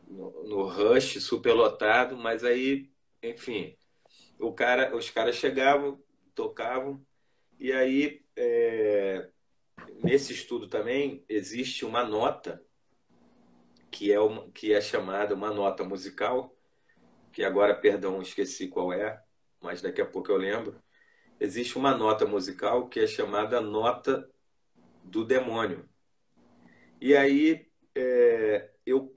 no rush superlotado, mas aí, enfim, os caras chegavam, tocavam, e aí nesse estudo também existe uma nota que é chamada uma nota musical, que agora, perdão, esqueci qual é, mas daqui a pouco eu lembro. Existe uma nota musical que é chamada nota do demônio. E aí eu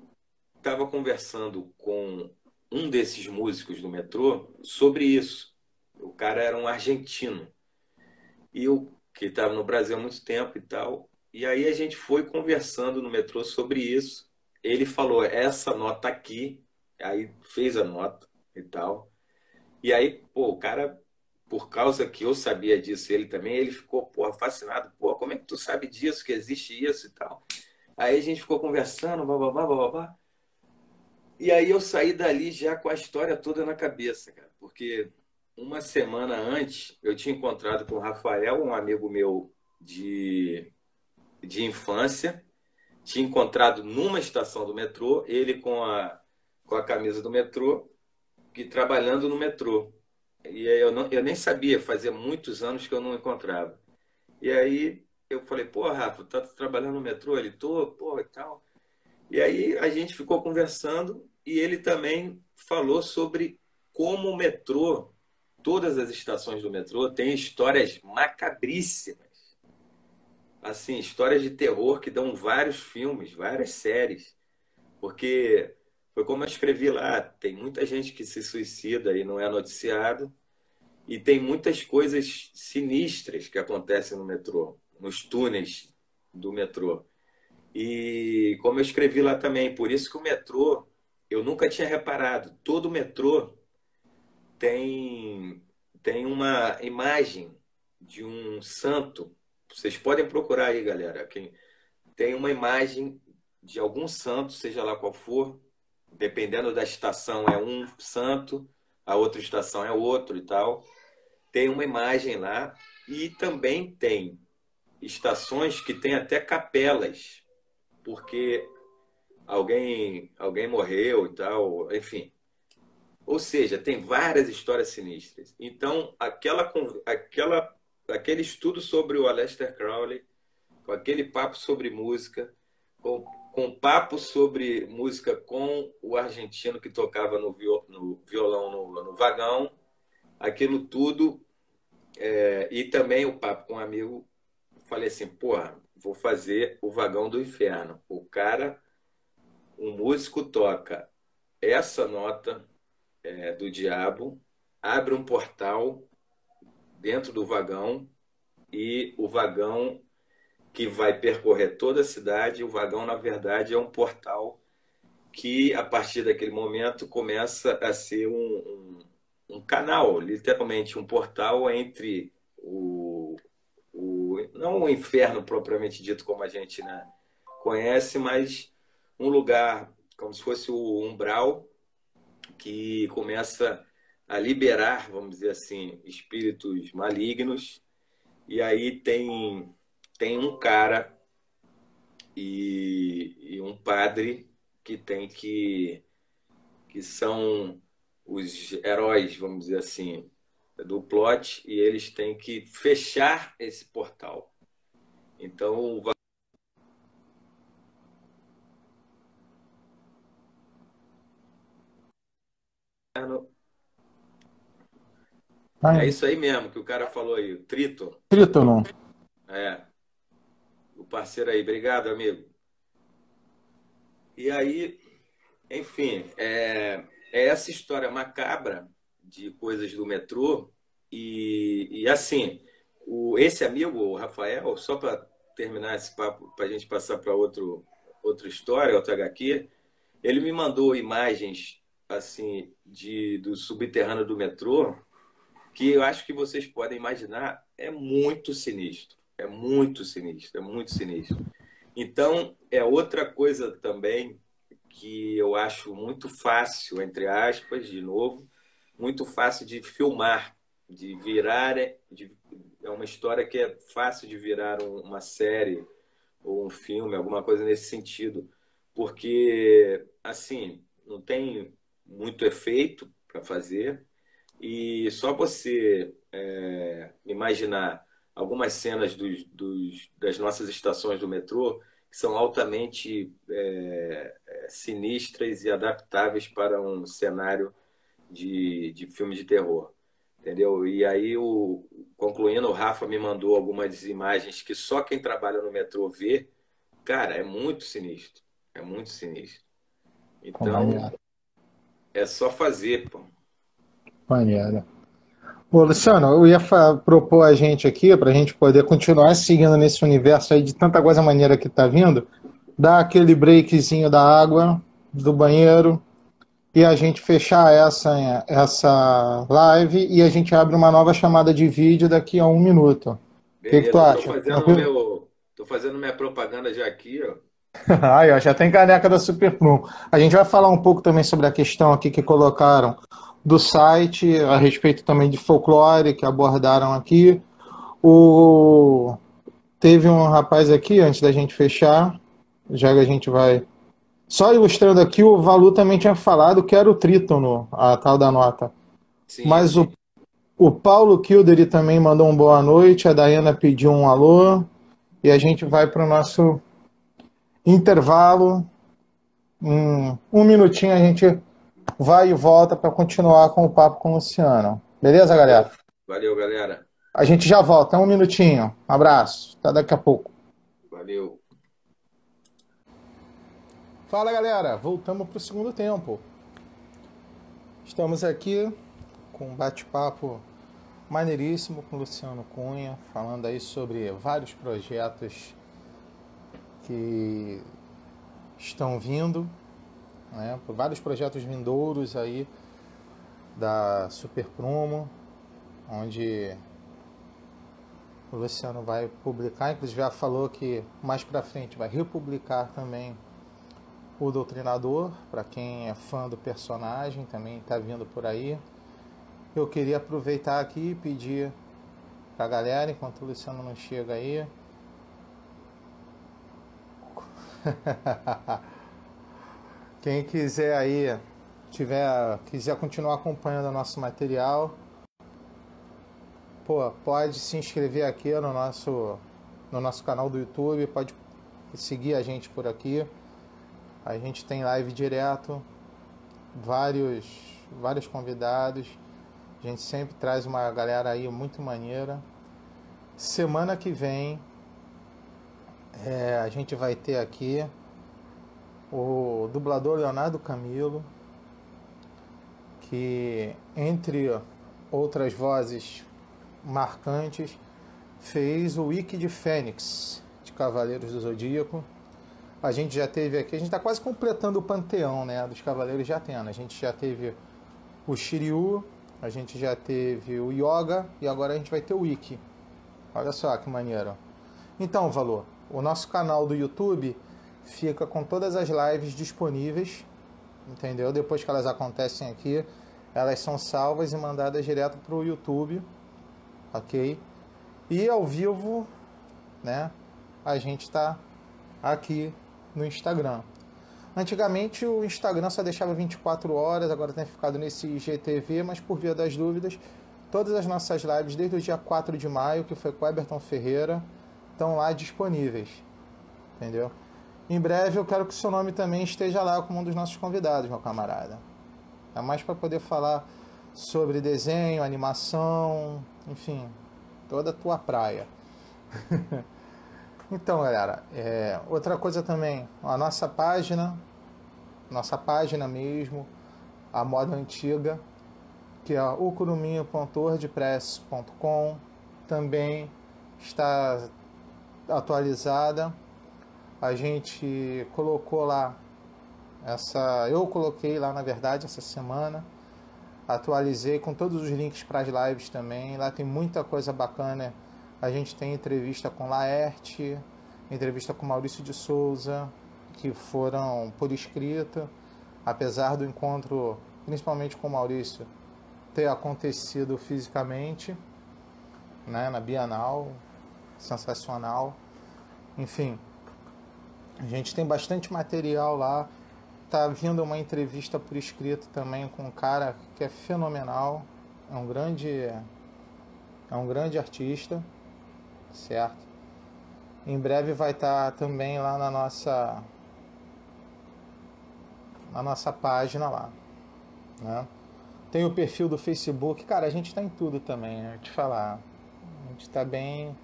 estava conversando com um desses músicos do metrô sobre isso. O cara era um argentino. E eu, que estava no Brasil há muito tempo e tal. E aí a gente foi conversando no metrô sobre isso. Ele falou, essa nota aqui, aí fez a nota e tal. E aí, pô, o cara, por causa que eu sabia disso, ele também, ele ficou, pô, fascinado. Pô, como é que tu sabe disso, que existe isso e tal? Aí a gente ficou conversando, bababá, bababá. E aí eu saí dali já com a história toda na cabeça, cara. Porque uma semana antes, eu tinha encontrado com o Rafael, um amigo meu de infância. Tinha encontrado numa estação do metrô, ele com a camisa do metrô, e trabalhando no metrô. E aí eu nem sabia, fazia muitos anos que eu não encontrava. E aí eu falei, pô, Rafa, tá trabalhando no metrô? Ele, tô, pô, e tal. E aí a gente ficou conversando e ele também falou sobre como o metrô, todas as estações do metrô, têm histórias macabríssimas. Assim, histórias de terror que dão vários filmes, várias séries. Porque foi como eu escrevi lá, tem muita gente que se suicida e não é noticiado. E tem muitas coisas sinistras que acontecem no metrô, nos túneis do metrô. E como eu escrevi lá também, por isso que o metrô, eu nunca tinha reparado, todo metrô tem, tem uma imagem de um santo. Vocês podem procurar aí, galera. Tem uma imagem de algum santo, seja lá qual for, dependendo da estação é um santo, a outra estação é outro e tal. Tem uma imagem lá e também tem estações que tem até capelas, porque alguém morreu e tal, enfim. Ou seja, tem várias histórias sinistras. Então, aquele estudo sobre o Aleister Crowley, com aquele papo sobre música, com papo sobre música com o argentino que tocava no violão no vagão, aquilo tudo, e também o papo com um amigo, falei assim, porra, vou fazer o Vagão do Inferno. O músico toca essa nota do diabo, abre um portal dentro do vagão e o vagão que vai percorrer toda a cidade, o vagão, na verdade, é um portal que, a partir daquele momento, começa a ser um canal, literalmente um portal entre não um inferno propriamente dito como a gente, né, conhece, mas um lugar como se fosse o umbral que começa a liberar, vamos dizer assim, espíritos malignos. E aí tem um cara e um padre que tem que são os heróis, vamos dizer assim, do plot, e eles têm que fechar esse portal. Então, é Ai, isso aí mesmo que o cara falou aí, o Triton. trítono. É, o parceiro aí. Obrigado, amigo. E aí, enfim, é essa história macabra de coisas do metrô. E assim, esse amigo, o Rafael, só para terminar esse papo, para a gente passar para outra história, outro HQ, ele me mandou imagens assim do subterrâneo do metrô, que eu acho que vocês podem imaginar, é muito sinistro. É muito sinistro, é muito sinistro. Então, é outra coisa também que eu acho muito fácil, entre aspas, de novo, muito fácil de filmar, de virar. É uma história que é fácil de virar uma série ou um filme, alguma coisa nesse sentido. Porque, assim, não tem muito efeito para fazer, e só você imaginar algumas cenas das nossas estações do metrô que são altamente sinistras e adaptáveis para um cenário de filme de terror. Entendeu? E aí, concluindo, o Rafa me mandou algumas imagens que só quem trabalha no metrô vê. Cara, é muito sinistro. É muito sinistro. Pô, Então, maneiro, é só fazer, pô. maneiro. Ô, Luciano, eu ia propor a gente aqui, para a gente poder continuar seguindo nesse universo aí de tanta coisa maneira que tá vindo, dar aquele breakzinho da água, do banheiro, e a gente fechar essa live e a gente abre uma nova chamada de vídeo daqui a 1 minuto. O que que tu Beleza, acha? Tranquilo? tô fazendo minha propaganda já aqui, ó. Aí, ó, já tem caneca da Super Prum. A gente vai falar um pouco também sobre a questão aqui que colocaram do site, a respeito também de folclore, que abordaram aqui. O... Teve um rapaz aqui, antes da gente fechar, já que a gente vai. Só ilustrando aqui, o Valu também tinha falado que era o trítono, a tal da nota. Sim, Mas sim. o Paulo Kilderi também mandou um boa noite, a Dayana pediu um alô, e a gente vai para o nosso intervalo. Em 1 minutinho a gente vai e volta para continuar com o papo com o Luciano. Beleza, Valeu. galera? Valeu, galera. A gente já volta, 1 minutinho. Abraço, até daqui a pouco. Valeu. Fala galera, voltamos para o segundo tempo. Estamos aqui com um bate-papo maneiríssimo com o Luciano Cunha, falando aí sobre vários projetos que estão vindo, né? Vários projetos vindouros aí da Super Promo, onde o Luciano vai publicar, inclusive já falou que mais para frente vai republicar também o Doutrinador, para quem é fã do personagem, também está vindo por aí. Eu queria aproveitar aqui e pedir para a galera, enquanto o Luciano não chega aí, quem quiser aí, quiser continuar acompanhando o nosso material, pode se inscrever aqui no nosso canal do YouTube, pode seguir a gente por aqui. A gente tem live direto, vários convidados. A gente sempre traz uma galera aí muito maneira. Semana que vem a gente vai ter aqui o dublador Leonardo Camilo, que entre outras vozes marcantes fez o Wiki de Fênix de Cavaleiros do Zodíaco. A gente já teve aqui, a gente está quase completando o panteão, né, dos Cavaleiros de Atena. A gente já teve o Shiryu, a gente já teve o Yoga e agora a gente vai ter o Ikki. Olha só que maneiro. Então, Valor, o nosso canal do YouTube fica com todas as lives disponíveis, entendeu? Depois que elas acontecem aqui, elas são salvas e mandadas direto para o YouTube, ok? E ao vivo, né, a gente está aqui no Instagram. Antigamente o Instagram só deixava 24 horas, agora tem ficado nesse IGTV, mas por via das dúvidas, todas as nossas lives desde o dia 4 de maio, que foi com o Eberton Ferreira, estão lá disponíveis, entendeu? Em breve eu quero que o seu nome também esteja lá como um dos nossos convidados, meu camarada. É mais para poder falar sobre desenho, animação, enfim, toda a tua praia. Então, galera, outra coisa também, a nossa página mesmo, a moda antiga, que é ocuruminho.wordpress.com, também está atualizada. A gente colocou lá, eu coloquei lá, na verdade, essa semana, atualizei com todos os links para as lives também. Lá tem muita coisa bacana. A gente tem entrevista com Laerte, entrevista com Maurício de Souza, que foram por escrito, apesar do encontro, principalmente com o Maurício, ter acontecido fisicamente, né, na Bienal, sensacional. Enfim, a gente tem bastante material lá. Tá vindo uma entrevista por escrito também com um cara que é fenomenal, é um grande artista, certo? Em breve vai estar também lá na nossa página lá, né? Tem o perfil do Facebook, cara, a gente tá em tudo também, né? Te falar, a gente tá bem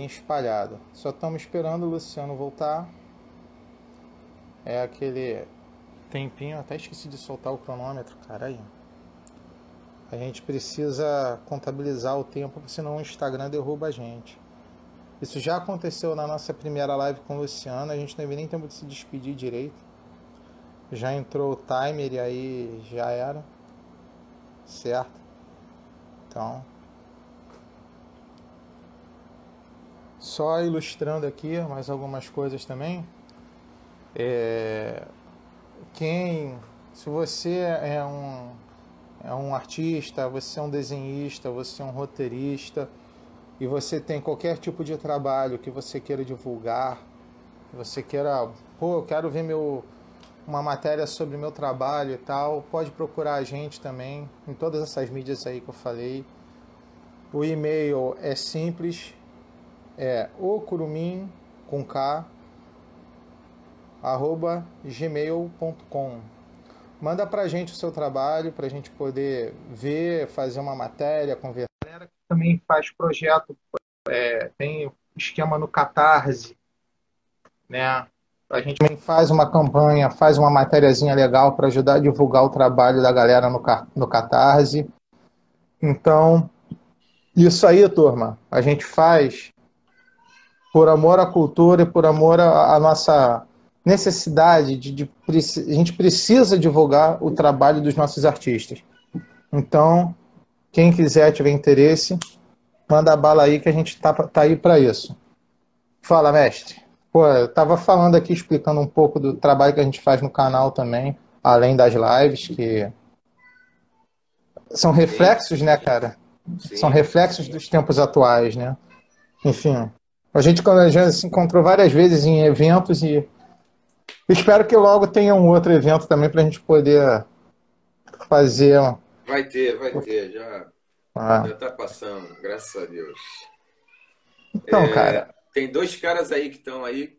espalhado. Só estamos esperando o Luciano voltar. É aquele tempinho, até esqueci de soltar o cronômetro, cara, aí. A gente precisa contabilizar o tempo, senão o Instagram derruba a gente. Isso já aconteceu na nossa primeira live com o Luciano, a gente não teve nem tempo de se despedir direito. Já entrou o timer e aí já era, certo? Então, só ilustrando aqui mais algumas coisas também. Se você é um artista, você é um desenhista, você é um roteirista e você tem qualquer tipo de trabalho que você queira divulgar, você queira, eu quero ver uma matéria sobre meu trabalho e tal, pode procurar a gente também em todas essas mídias aí que eu falei. O e-mail é simples, ocurumin com K @gmail.com. Manda pra gente o seu trabalho, pra gente poder ver, fazer uma matéria, conversar. A galera que também faz projeto, tem esquema no Catarse, né? A gente também faz uma campanha, faz uma matériazinha legal para ajudar a divulgar o trabalho da galera no Catarse. Então, isso aí, turma, a gente faz por amor à cultura e por amor à nossa necessidade a gente precisa divulgar o trabalho dos nossos artistas. Então, quem quiser, tiver interesse, manda bala aí que a gente tá aí para isso. Fala, mestre. Pô, eu tava falando aqui, explicando um pouco do trabalho que a gente faz no canal também, além das lives, que são reflexos, né, cara? Sim. São reflexos dos tempos atuais, né? Enfim, a gente já se encontrou várias vezes em eventos e espero que logo tenha um outro evento também para a gente poder fazer. Vai ter, já está passando, graças a Deus. Então, cara. Tem dois caras aí que estão aí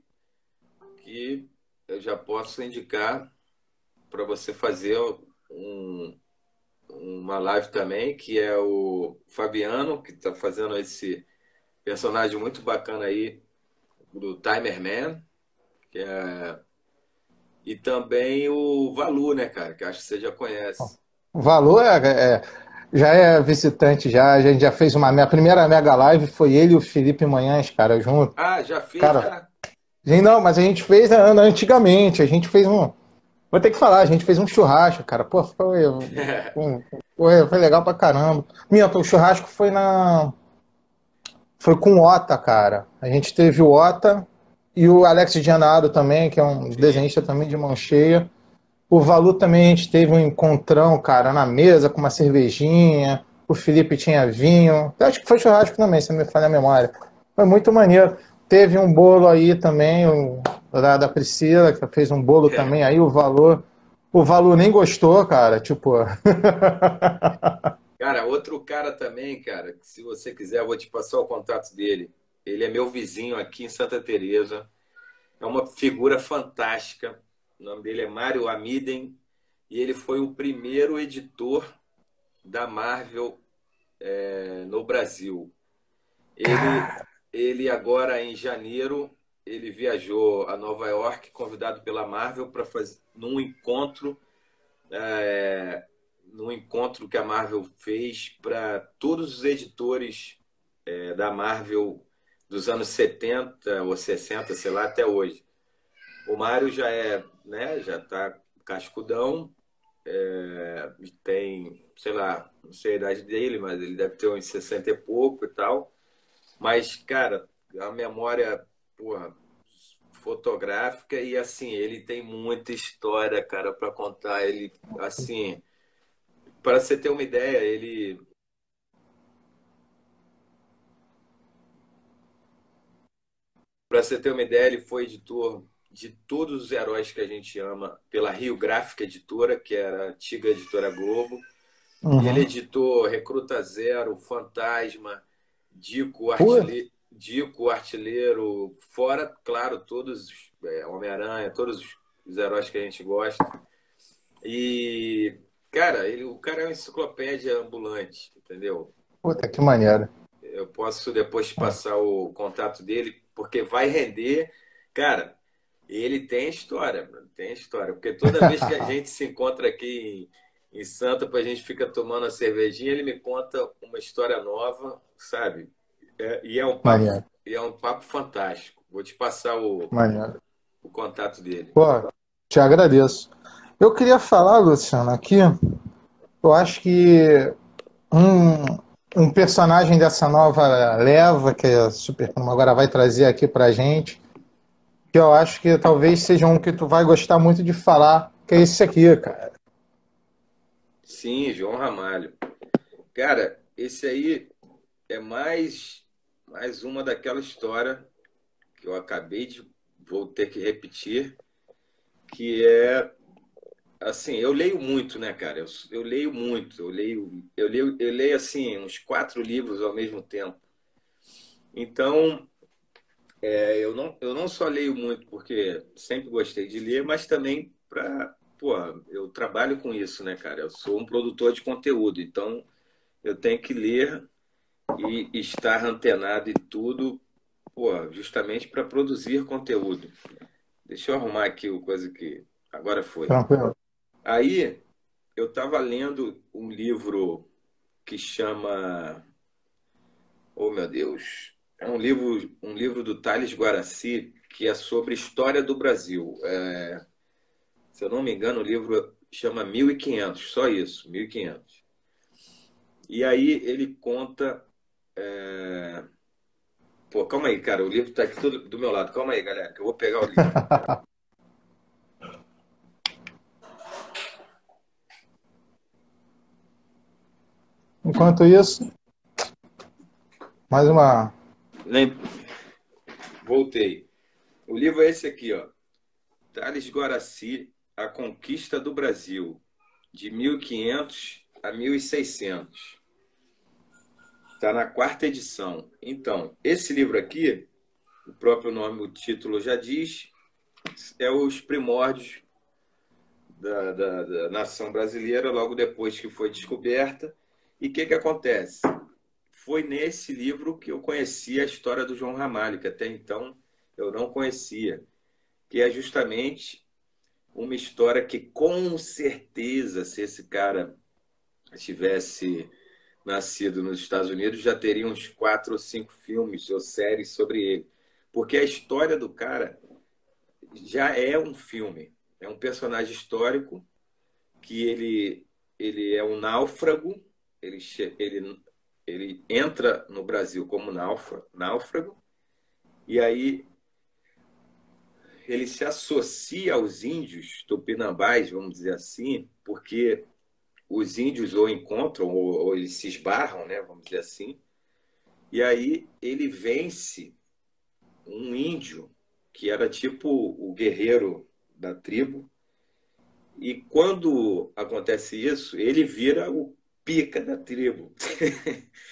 que eu já posso indicar para você fazer uma live também, que é o Fabiano, que está fazendo esse personagem muito bacana aí do Timer Man, e também o Valu, né, cara, que acho que você já conhece. O Valu já é visitante, a gente já fez minha primeira mega live, foi ele e o Felipe Manhães, cara, junto. Ah, já fez, cara, já? Não, mas a gente fez antigamente, a gente fez vou ter que falar, a gente fez um churrasco, cara, pô, foi legal pra caramba. O churrasco foi foi com o Ota, cara. A gente teve o Ota e o Alex Gianaro também, que é um Sim. desenhista também de mão cheia. O Valu também a gente teve um encontrão, cara, na mesa com uma cervejinha. O Felipe tinha vinho. Eu acho que foi churrasco também, se não me falha a memória. Foi muito maneiro. Teve um bolo aí também, da Priscila, que fez um bolo também aí, O Valu nem gostou, cara. Tipo. Cara, outro cara também, cara, que se você quiser, eu vou te passar o contato dele. Ele é meu vizinho aqui em Santa Teresa. É uma figura fantástica. O nome dele é Mário Amiden e ele foi o primeiro editor da Marvel no Brasil. Ele, ele agora em janeiro ele viajou a Nova York, convidado pela Marvel para fazer é, num encontro que a Marvel fez para todos os editores da Marvel dos anos 70 ou 60, sei lá, até hoje. O Mário já é, né, já tá cascudão, tem, sei lá, não sei a idade dele, mas ele deve ter uns 60 e pouco e tal. Mas, cara, a memória, porra, fotográfica e assim, ele tem muita história, cara, para contar. Ele, assim, para você ter uma ideia, ele foi editor de todos os heróis que a gente ama pela Rio Gráfica Editora, que era a antiga editora Globo. E ele Uhum. editou Recruta Zero, Fantasma, Pô, Dico Artilheiro, fora, claro, todos Homem-Aranha, todos os heróis que a gente gosta. E, cara, o cara é uma enciclopédia ambulante, entendeu? puta, que maneiro. Eu posso depois te passar o contato dele, porque vai render. Cara, ele tem história, mano, tem história. Porque toda vez que a gente se encontra aqui em Santa, a gente fica tomando a cervejinha, ele me conta uma história nova, sabe? Maneiro, E é um papo fantástico. Vou te passar maneiro. o contato dele. Pô, te agradeço. Eu queria falar, Luciano, aqui, eu acho que um, um personagem dessa nova leva que a Supercom agora vai trazer aqui pra gente, que eu acho que talvez seja um que tu vai gostar muito de falar, que é esse aqui, cara. Sim, João Ramalho. Cara, esse aí é mais uma daquela história que eu vou ter que repetir, que é assim, eu leio muito, né, cara? Eu leio muito, eu leio assim uns 4 livros ao mesmo tempo. Então, eu não só leio muito porque sempre gostei de ler, mas também pô, eu trabalho com isso, né, cara? Eu sou um produtor de conteúdo, então eu tenho que ler e estar antenado em tudo, pô, justamente para produzir conteúdo. Deixa eu arrumar aqui o coisa que agora foi. Tranquilo. Aí eu estava lendo um livro que chama, oh meu Deus, é um livro do Tales Guaraci que é sobre história do Brasil. Se eu não me engano, o livro chama 1500, só isso, 1500. E aí ele conta. Pô, calma aí, cara, o livro está aqui tudo do meu lado. Calma aí, galera, que eu vou pegar o livro. Enquanto isso, mais uma. Lem- Voltei. O livro é esse aqui, ó. Tales Guaraci, A Conquista do Brasil, de 1500 a 1600. Está na quarta edição. Então, esse livro aqui, o próprio nome, o título já diz, é os primórdios da nação brasileira, logo depois que foi descoberta. E o que acontece? Foi nesse livro que eu conheci a história do João Ramalho, que até então eu não conhecia, que é justamente uma história que, com certeza, se esse cara tivesse nascido nos Estados Unidos, já teria uns 4 ou 5 filmes ou séries sobre ele. Porque a história do cara já é um filme. É um personagem histórico que ele é um náufrago, ele, ele entra no Brasil como náufrago, e aí ele se associa aos índios tupinambás, vamos dizer assim, porque os índios ou encontram, ou eles se esbarram, né, vamos dizer assim, e aí ele vence um índio que era tipo o guerreiro da tribo, e quando acontece isso, ele vira o pica da tribo.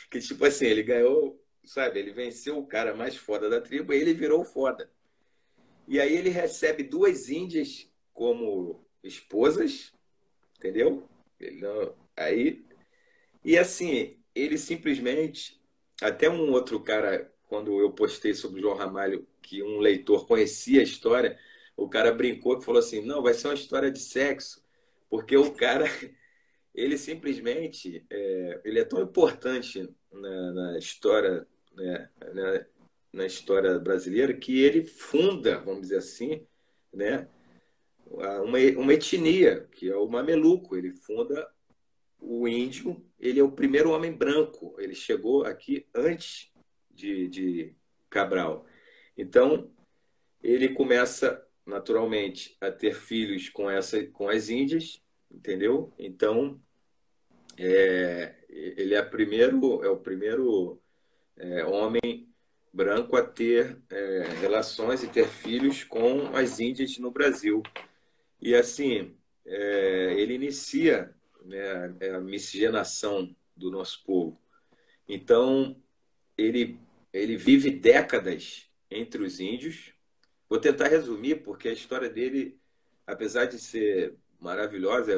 Que tipo assim, ele ganhou, sabe, ele venceu o cara mais foda da tribo, e ele virou foda. E aí ele recebe duas índias como esposas, entendeu? Ele não, aí e assim, ele simplesmente, até um outro cara, quando eu postei sobre o João Ramalho, que um leitor conhecia a história, o cara brincou e falou assim: não, vai ser uma história de sexo, porque o cara, ele simplesmente, ele é tão importante na história, né, na história brasileira, que ele funda, vamos dizer assim, né, uma etnia, que é o Mameluco. Ele funda o índio, ele é o primeiro homem branco. Ele chegou aqui antes de Cabral. Então, ele começa naturalmente a ter filhos com as índias, entendeu? Então, ele é o primeiro homem branco a ter relações e ter filhos com as índias no Brasil. E assim, ele inicia, né, a miscigenação do nosso povo. Então, ele, ele vive décadas entre os índios. Vou tentar resumir, porque a história dele, apesar de ser maravilhosa,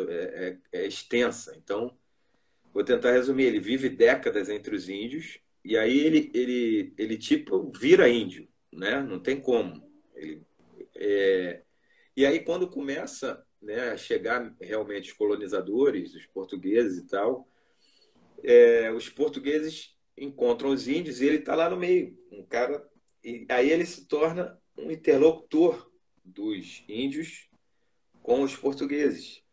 é extensa. Então, vou tentar resumir. Ele vive décadas entre os índios, e aí ele tipo vira índio, né? Não tem como. E aí, quando começa, né, a chegar realmente os colonizadores, os portugueses e tal, os portugueses encontram os índios e ele está lá no meio. Um cara, e aí ele se torna um interlocutor dos índios com os portugueses.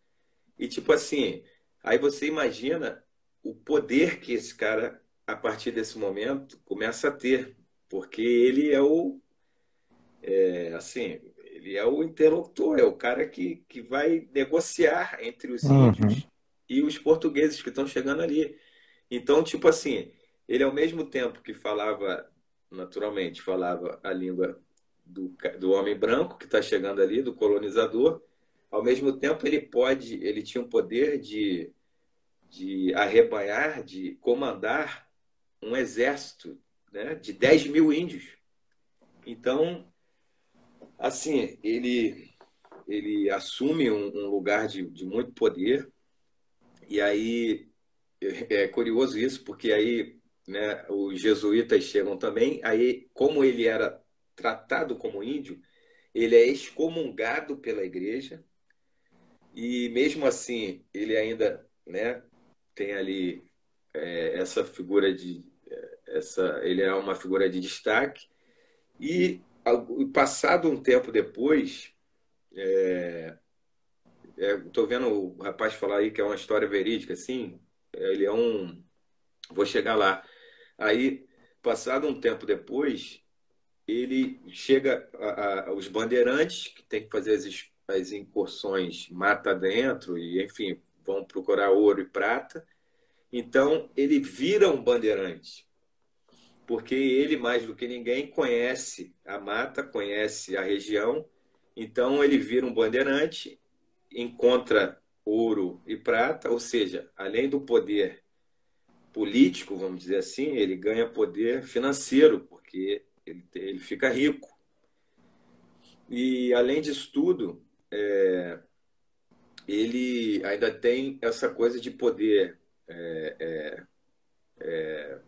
E tipo assim, aí você imagina o poder que esse cara, a partir desse momento, começa a ter, porque ele é assim, ele é o interlocutor, é o cara que vai negociar entre os Uhum. índios e os portugueses que estão chegando ali. Então, tipo assim, ele ao mesmo tempo que falava, naturalmente, falava a língua do homem branco que está chegando ali, do colonizador, ao mesmo tempo ele tinha o poder de arrebanhar, de comandar um exército, né, de 10.000 índios. Então, assim, ele assume um lugar de muito poder, e aí é curioso isso, porque aí, né, os jesuítas chegam também, aí como ele era tratado como índio, ele é excomungado pela igreja, e mesmo assim ele ainda, né, tem ali essa figura ele é uma figura de destaque, e passado um tempo depois, estou vendo o rapaz falar aí que é uma história verídica, assim, ele é um. Vou chegar lá. Aí, passado um tempo depois, ele chega aos bandeirantes, que tem que fazer as incursões mata dentro, e enfim, vão procurar ouro e prata. Então, ele vira um bandeirante, porque ele, mais do que ninguém, conhece a mata, conhece a região. Então, ele vira um bandeirante, encontra ouro e prata, ou seja, além do poder político, vamos dizer assim, ele ganha poder financeiro, porque ele fica rico. E, além disso tudo, ele ainda tem essa coisa de poder,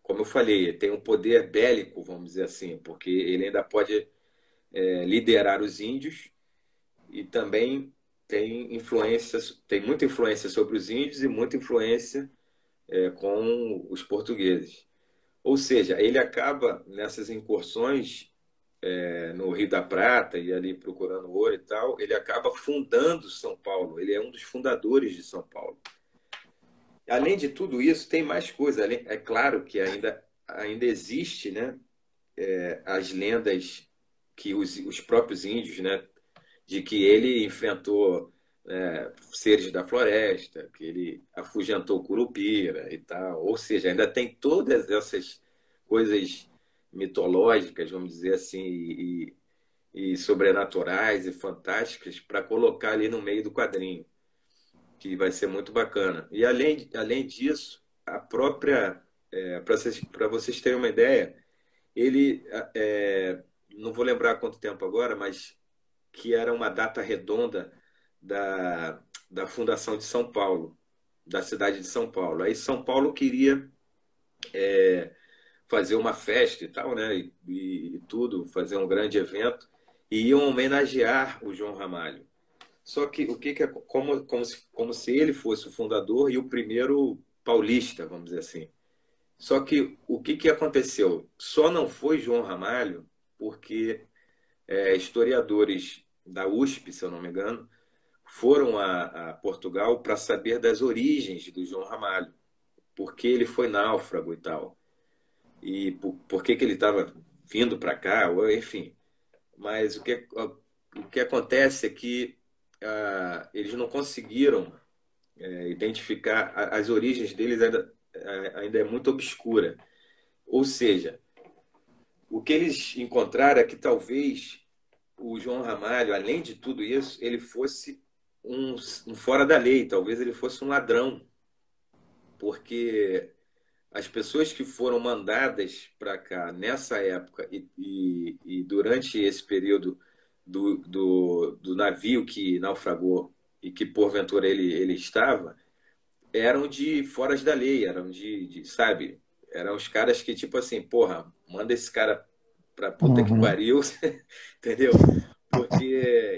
como eu falei, tem um poder bélico, vamos dizer assim, porque ele ainda pode liderar os índios e também tem muita influência sobre os índios e muita influência com os portugueses. Ou seja, ele acaba nessas incursões no Rio da Prata e ali procurando ouro e tal, ele acaba fundando São Paulo. Ele é um dos fundadores de São Paulo. além de tudo isso, tem mais coisa. É claro que ainda existe, né, as lendas que os próprios índios, né, de que ele enfrentou seres da floresta, que ele afugentou Curupira e tal. Ou seja, ainda tem todas essas coisas mitológicas, vamos dizer assim, e sobrenaturais e fantásticas para colocar ali no meio do quadrinho, que vai ser muito bacana. E além disso, a própria, para vocês terem uma ideia, ele, não vou lembrar quanto tempo agora, mas que era uma data redonda da fundação de São Paulo, da cidade de São Paulo. Aí São Paulo queria fazer uma festa e tal, né? E tudo, fazer um grande evento, e iam homenagear o João Ramalho. Só que o que é como se ele fosse o fundador e o primeiro paulista, vamos dizer assim. Só que o que aconteceu? Só não foi João Ramalho porque historiadores da USP, se eu não me engano, foram a Portugal para saber das origens do João Ramalho, por que ele foi náufrago e tal, e por que ele estava vindo para cá, enfim. Mas o que acontece é que eles não conseguiram identificar, as origens deles ainda é muito obscura. Ou seja, o que eles encontraram é que talvez o João Ramalho, além de tudo isso, ele fosse um fora da lei, talvez ele fosse um ladrão, porque as pessoas que foram mandadas para cá nessa época e durante esse período do navio que naufragou e que porventura ele estava, eram de foras da lei, eram sabe, eram os caras que tipo assim, porra, manda esse cara pra puta que Uhum. pariu, entendeu? Porque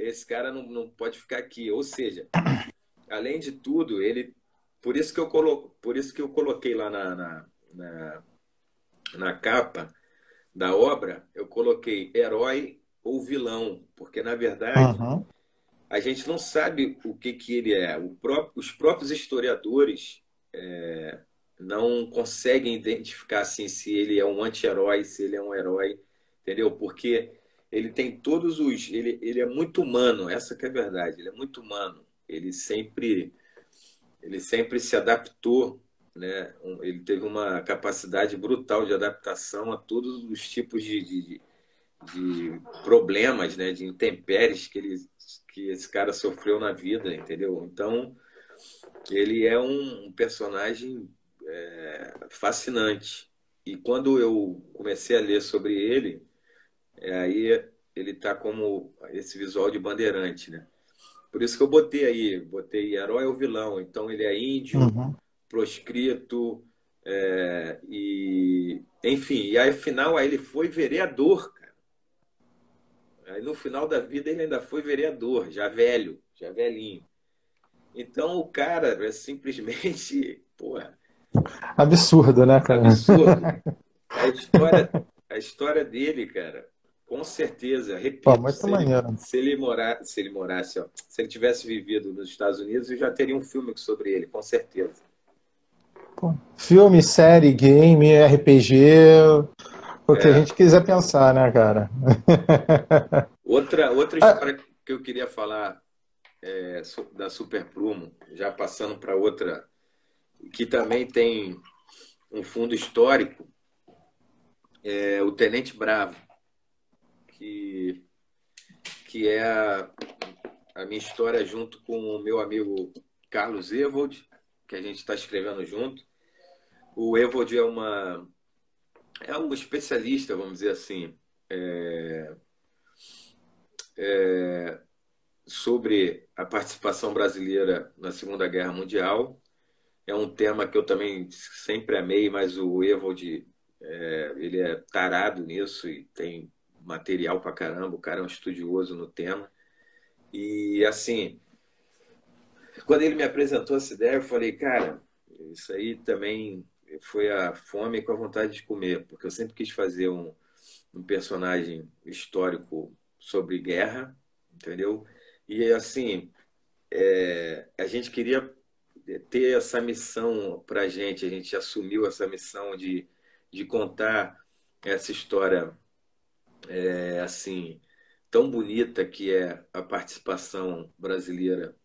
esse cara não pode ficar aqui. Ou seja, além de tudo, ele, por isso que eu coloquei lá na, na capa da obra, eu coloquei herói ou vilão, porque na verdade Uhum. a gente não sabe o que ele é. Os próprios historiadores não conseguem identificar assim se ele é um anti-herói, se ele é um herói, entendeu? Porque ele tem todos os, ele é muito humano, essa que é a verdade. Ele é muito humano. Ele sempre se adaptou, né? Ele teve uma capacidade brutal de adaptação a todos os tipos de problemas, né? De intempéries que esse cara sofreu na vida, entendeu? Então, ele é um personagem fascinante. E quando eu comecei a ler sobre ele, aí ele tá como esse visual de bandeirante, né? Por isso que eu botei herói ou vilão. Então ele é índio, Uhum. proscrito, enfim. E aí, afinal, aí ele foi vereador, cara. Aí no final da vida ele ainda foi vereador, já velho, já velhinho. Então o cara é simplesmente, porra, Absurdo, né, cara? absurdo. A história, a história dele, cara, com certeza, Pô, repito, muito maneiro. se ele morasse, ó, se ele tivesse vivido nos Estados Unidos, eu já teria um filme sobre ele, com certeza. Pô, filme, série, game, RPG, o que a É. gente quiser pensar, né, cara? Outra Ah, história que eu queria falar da Super Prumo, já passando para outra, que também tem um fundo histórico, é o Tenente Bravo, que, que é a minha história junto com o meu amigo Carlos Evold, que a gente está escrevendo junto. O Evold é um especialista, vamos dizer assim, sobre a participação brasileira na Segunda Guerra Mundial. É um tema que eu também sempre amei, mas o Evold, ele é tarado nisso e tem material pra caramba. O cara é um estudioso no tema. E assim, quando ele me apresentou essa ideia, eu falei, cara, isso aí também foi a fome com a vontade de comer, porque eu sempre quis fazer um personagem histórico sobre guerra, entendeu? E assim, a gente queria ter essa missão para a gente assumiu essa missão de contar essa história assim tão bonita que é a participação brasileira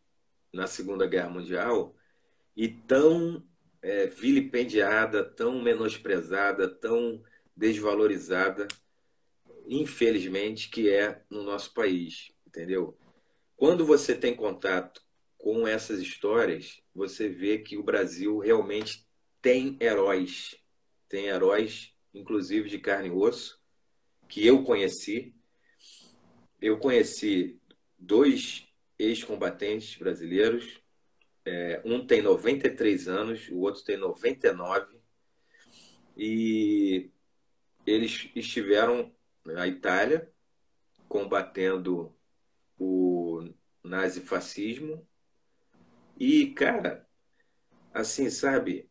na Segunda Guerra Mundial e tão vilipendiada, tão menosprezada, tão desvalorizada, infelizmente, que é no nosso país, entendeu? Quando você tem contato com essas histórias, você vê que o Brasil realmente tem heróis, inclusive de carne e osso, que eu conheci. Eu conheci dois ex-combatentes brasileiros, um tem 93 anos, o outro tem 99, e eles estiveram na Itália combatendo o nazifascismo. E, cara, assim, sabe,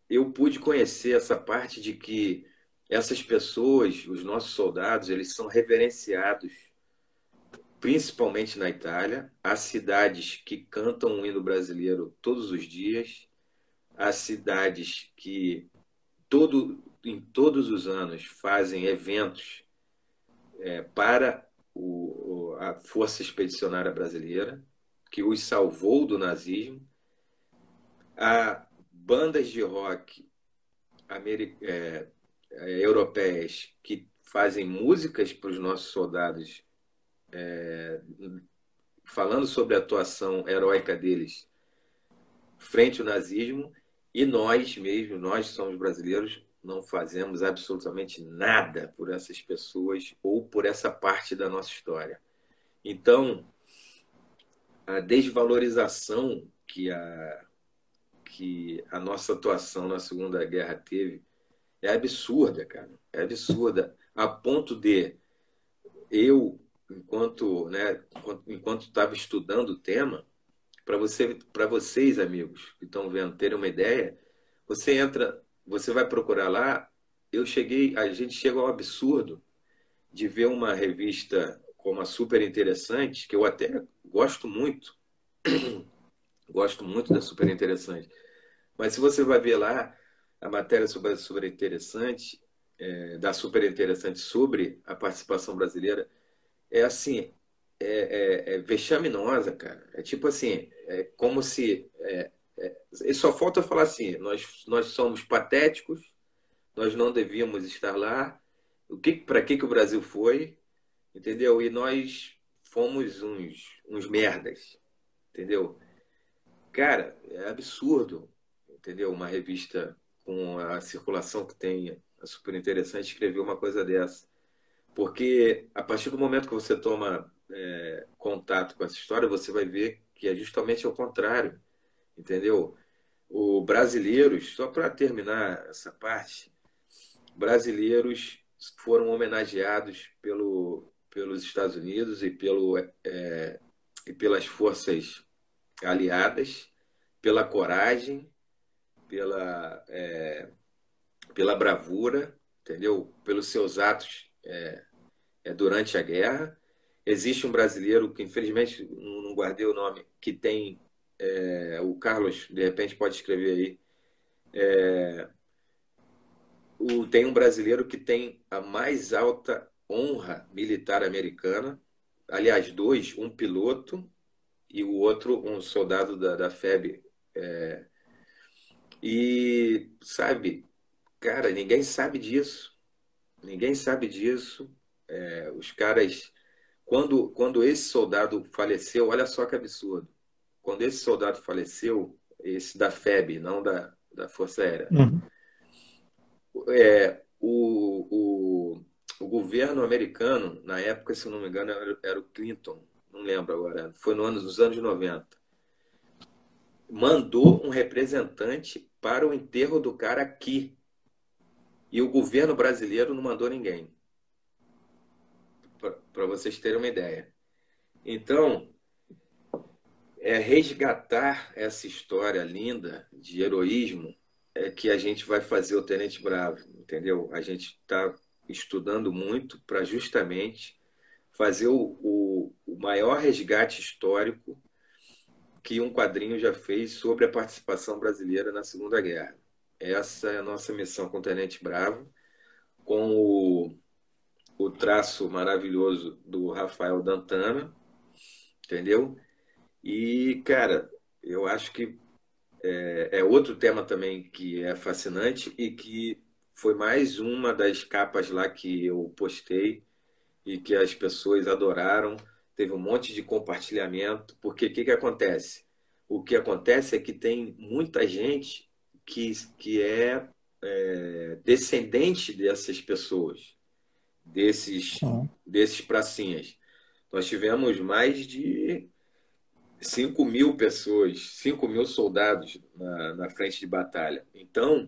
eu pude conhecer essa parte de que essas pessoas, os nossos soldados, eles são reverenciados, principalmente na Itália. Há cidades que cantam o hino brasileiro todos os dias, há cidades que em todos os anos fazem eventos para a Força Expedicionária Brasileira, que os salvou do nazismo. Há bandas de rock europeias que fazem músicas para os nossos soldados, falando sobre a atuação heróica deles frente ao nazismo, e nós mesmo, nós somos brasileiros, não fazemos absolutamente nada por essas pessoas ou por essa parte da nossa história. Então, a desvalorização que a nossa atuação na Segunda Guerra teve é absurda, cara. É absurda. A ponto de eu, enquanto estava estudando o tema, para vocês, amigos que estão vendo, terem uma ideia, você vai procurar lá. A gente chega ao absurdo de ver uma revista como a Super Interessante, que eu até gosto muito da Super Interessante. Mas se você vai ver lá a matéria sobre a Super Interessante, da Super Interessante sobre a participação brasileira, é assim, é vexaminosa, cara. É tipo assim, é como se só falta falar assim, nós somos patéticos, nós não devíamos estar lá. Para que o Brasil foi, entendeu? E nós fomos uns merdas, entendeu? Cara, é absurdo, entendeu? Uma revista com a circulação que tem, é super interessante escrever uma coisa dessa. Porque a partir do momento que você toma contato com essa história, você vai ver que é justamente ao contrário, entendeu? O brasileiros, só para terminar essa parte, brasileiros foram homenageados pelos Estados Unidos e pelas forças aliadas, pela coragem, pela bravura, entendeu? Pelos seus atos durante a guerra. Existe um brasileiro que, infelizmente, não guardei o nome, que tem, o Carlos, de repente, pode escrever aí. Tem um brasileiro que tem a mais alta honra militar americana. Aliás, dois, um piloto e o outro um soldado da FEB. E, sabe, cara, ninguém sabe disso. Ninguém sabe disso. Os caras, quando esse soldado faleceu, olha só que absurdo. Quando esse soldado faleceu, esse da FEB, não da Força Aérea, o governo americano, na época, se não me engano, era o Clinton, não lembro agora, foi nos anos 90, mandou um representante para o enterro do cara aqui. E o governo brasileiro não mandou ninguém. Para vocês terem uma ideia. Então, resgatar essa história linda de heroísmo que a gente vai fazer o Tenente Bravo, entendeu? A gente está estudando muito para justamente fazer o maior resgate histórico que um quadrinho já fez sobre a participação brasileira na Segunda Guerra. Essa é a nossa missão com o Tenente Bravo, com o traço maravilhoso do Rafael Dantana, entendeu? E, cara, eu acho que é outro tema também que é fascinante e que foi mais uma das capas lá que eu postei e que as pessoas adoraram. Teve um monte de compartilhamento, porque o que que acontece? O que acontece é que tem muita gente que é descendente dessas pessoas, Sim. desses pracinhas. Nós tivemos mais de 5.000 pessoas, 5.000 soldados na frente de batalha. Então,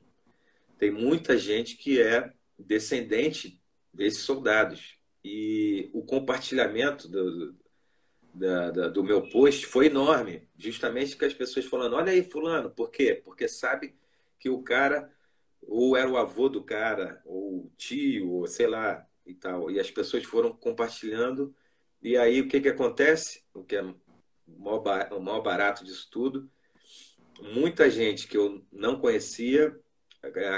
tem muita gente que é descendente desses soldados. E o compartilhamento do meu post foi enorme, justamente com as pessoas falando: olha aí, fulano, por quê? Porque sabe que o cara, ou era o avô do cara, ou o tio, ou sei lá, e tal. E as pessoas foram compartilhando, e aí o que que acontece? O que é o maior barato disso tudo, muita gente que eu não conhecia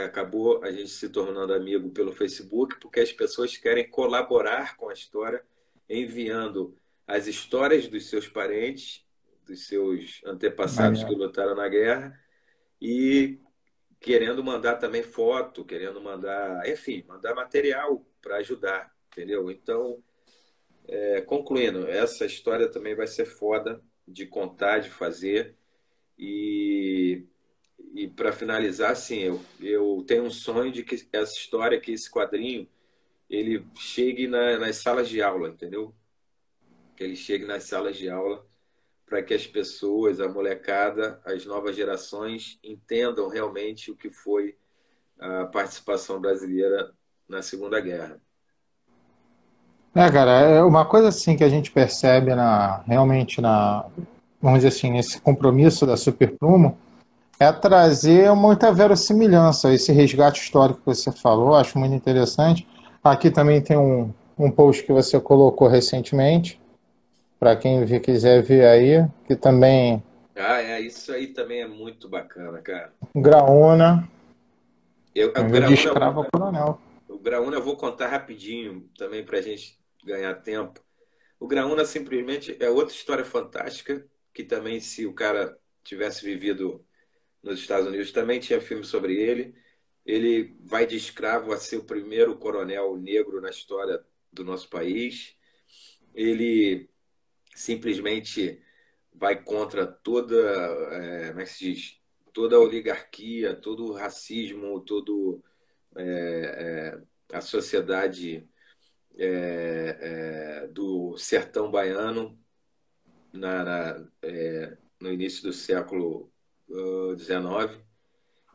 acabou a gente se tornando amigo pelo Facebook, porque as pessoas querem colaborar com a história, enviando as histórias dos seus parentes, dos seus antepassados que Maneiro. lutaram na guerra, e querendo mandar também foto, querendo mandar, enfim, mandar material para ajudar, entendeu? Então, concluindo, essa história também vai ser foda de contar, de fazer. E, e para finalizar, assim, eu tenho um sonho de que essa história, que esse quadrinho, ele chegue nas salas de aula, entendeu? Que ele chegue nas salas de aula para que as pessoas, a molecada, as novas gerações entendam realmente o que foi a participação brasileira na Segunda Guerra. Cara, é uma coisa assim que a gente percebe realmente vamos dizer assim, nesse compromisso da Super Prumo, é trazer muita verossimilhança, esse resgate histórico que você falou, acho muito interessante. Aqui também tem um post que você colocou recentemente, para quem quiser ver aí, que também Ah, isso aí também é muito bacana, cara. Graúna, O de Graúna, escravo a coronel. o Graúna eu vou contar rapidinho também para a gente ganhar tempo. O Graúna simplesmente é outra história fantástica, que também, se o cara tivesse vivido nos Estados Unidos, também tinha filme sobre ele. Ele vai de escravo a ser o primeiro coronel negro na história do nosso país. Ele simplesmente vai contra toda, como é que se diz? Toda a oligarquia, todo o racismo, todo a sociedade do sertão baiano no início do século XIX.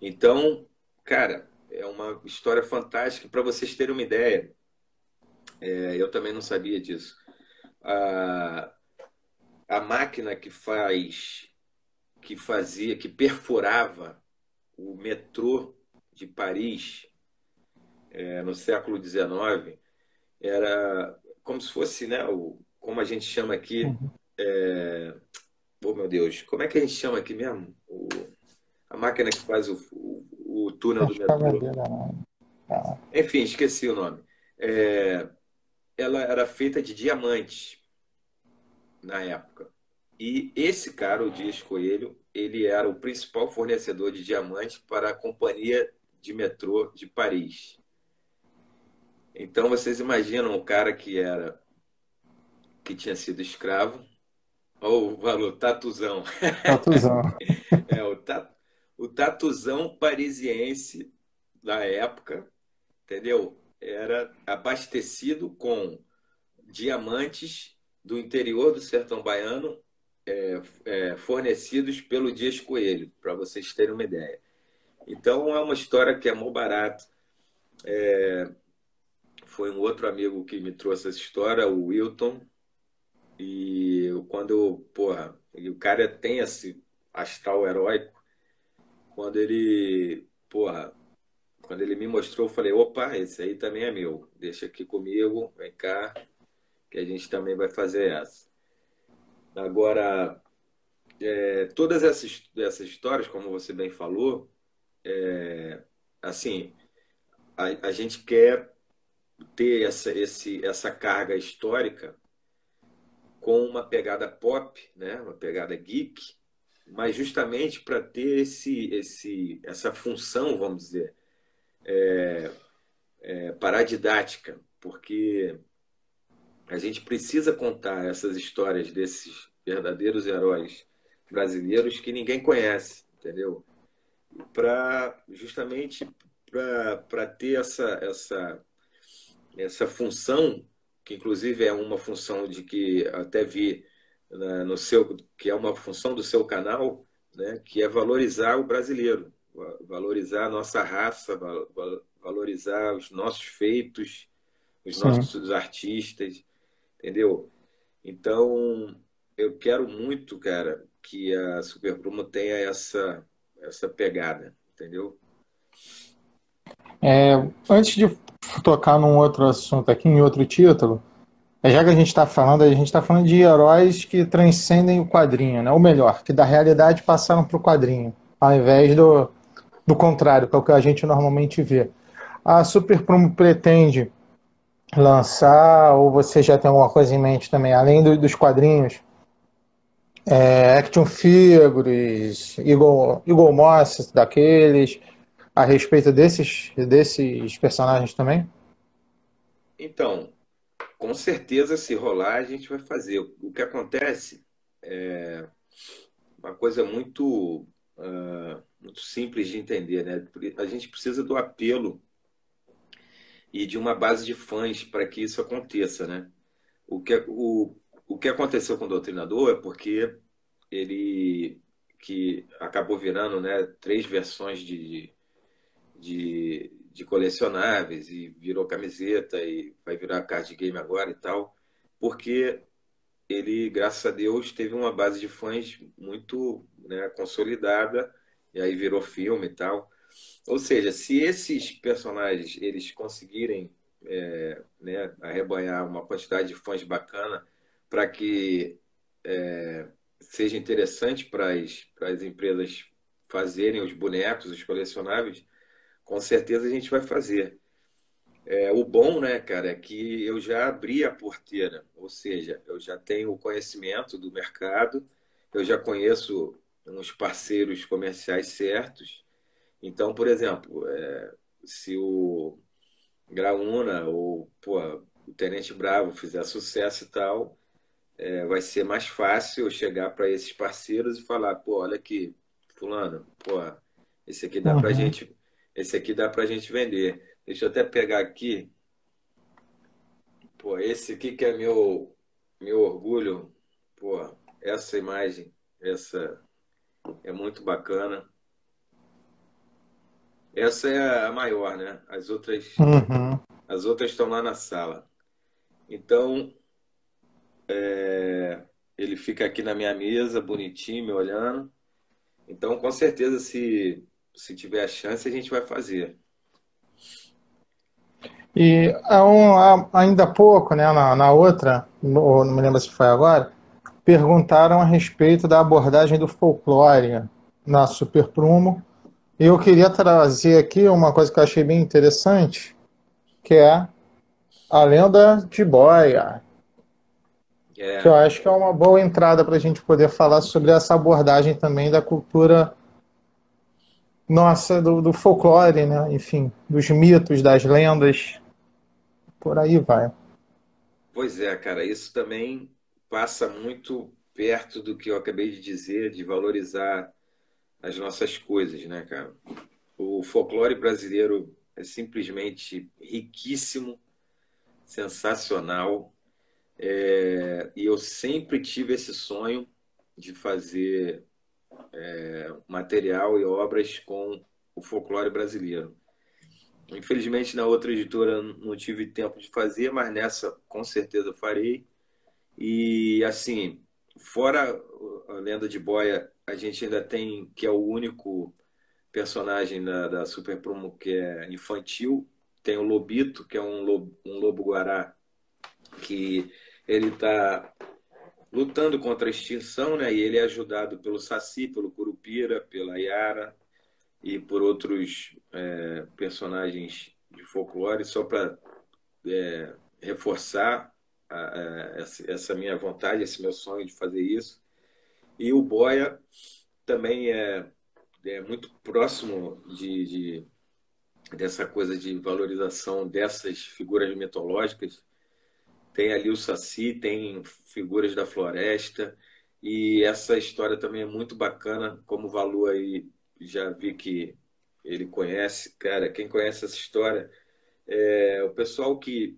Então, cara, é uma história fantástica. Para vocês terem uma ideia, eu também não sabia disso. A, a máquina que perfurava o metrô de Paris no século XIX era como se fosse, né, como a gente chama aqui, Uhum. oh meu Deus, como é que a gente chama aqui mesmo? A máquina que faz o túnel do Acho que é a metrô. bandeira, não. Ah, Enfim, esqueci o nome. É, ela era feita de diamantes na época. E esse cara, o Dias Coelho, ele era o principal fornecedor de diamantes para a companhia de metrô de Paris. Então vocês imaginam o cara que tinha sido escravo, ou o valor, tatuzão. tatuzão. É, o tatuzão parisiense da época, entendeu? Era abastecido com diamantes do interior do sertão baiano, fornecidos pelo Dias Coelho, para vocês terem uma ideia. Então é uma história que é mó barato. Foi um outro amigo que me trouxe essa história, o Wilton, e porra, e o cara tem esse astral heróico, quando ele, porra, quando ele me mostrou, eu falei: opa, esse aí também é meu, deixa aqui comigo, vem cá, que a gente também vai fazer essa. Agora, todas essas histórias, como você bem falou, assim, a gente quer ter essa carga histórica com uma pegada pop, né? Uma pegada geek, mas justamente para ter essa função, vamos dizer, paradidática, porque a gente precisa contar essas histórias desses verdadeiros heróis brasileiros que ninguém conhece, entendeu? Justamente para ter essa função, que inclusive é uma função de que até vi no seu, que é uma função do seu canal, né, que é valorizar o brasileiro, valorizar a nossa raça, valorizar os nossos feitos, os Sim. nossos artistas, entendeu? Então, eu quero muito, cara, que a Super Puma tenha essa pegada, entendeu? Antes de tocar num outro assunto aqui, em outro título, já que a gente está falando de heróis que transcendem o quadrinho, né? Ou melhor, que da realidade passaram para o quadrinho, ao invés do contrário, que é o que a gente normalmente vê. A Super Prumo pretende lançar, ou você já tem alguma coisa em mente também, além dos quadrinhos, action figures, Eagle Moss, daqueles, a respeito desses personagens também? Então, com certeza, se rolar, a gente vai fazer. O que acontece uma coisa muito simples de entender, né? A gente precisa do apelo e de uma base de fãs para que isso aconteça, né? O que aconteceu com o Doutrinador é porque ele que acabou virando, né, três versões de colecionáveis e virou camiseta e vai virar card game agora e tal, porque ele, graças a Deus, teve uma base de fãs muito, né, consolidada e aí virou filme e tal. Ou seja, se esses personagens eles conseguirem né, arrebanhar uma quantidade de fãs bacana para que seja interessante para as empresas fazerem os bonecos, os colecionáveis, com certeza a gente vai fazer. O bom, né, cara, é que eu já abri a porteira, ou seja, eu já tenho o conhecimento do mercado, eu já conheço uns parceiros comerciais certos. Então, por exemplo, se o Graúna ou pô, o Tenente Bravo fizer sucesso e tal, vai ser mais fácil eu chegar para esses parceiros e falar, pô, olha aqui, fulano, pô, esse aqui dá pra Uhum. gente, esse aqui dá pra gente vender. Deixa eu até pegar aqui, pô, esse aqui que é meu orgulho, pô, essa imagem, essa é muito bacana. Essa é a maior, né? Uhum. As outras estão lá na sala. Então, ele fica aqui na minha mesa, bonitinho, me olhando. Então, com certeza, se tiver a chance, a gente vai fazer. E ainda há pouco, né, na outra, não me lembro se foi agora, perguntaram a respeito da abordagem do folclore na Super Prumo. E eu queria trazer aqui uma coisa que eu achei bem interessante, que é a lenda de Boia, que eu É, acho que é uma boa entrada para a gente poder falar sobre essa abordagem também da cultura nossa, do folclore, né? Enfim, dos mitos, das lendas, por aí vai. pois é, cara, isso também passa muito perto do que eu acabei de dizer, de valorizar as nossas coisas, né, cara? O folclore brasileiro é simplesmente riquíssimo, sensacional. E eu sempre tive esse sonho de fazer material e obras com o folclore brasileiro. Infelizmente, na outra editora não tive tempo de fazer, mas nessa com certeza farei. E assim, fora a Lenda de Boia, a gente ainda tem, que é o único personagem da Super Promo que é infantil. Tem o Lobito, que é um lobo guará, que ele está lutando contra a extinção, né? E ele é ajudado pelo Saci, pelo Curupira, pela Yara e por outros personagens de folclore, só para reforçar essa minha vontade, esse meu sonho de fazer isso. E o Boia também é muito próximo dessa coisa de valorização dessas figuras mitológicas. Tem ali o Saci, tem figuras da floresta, e essa história também é muito bacana, como o Valu aí já vi que ele conhece. Cara, quem conhece essa história, o pessoal que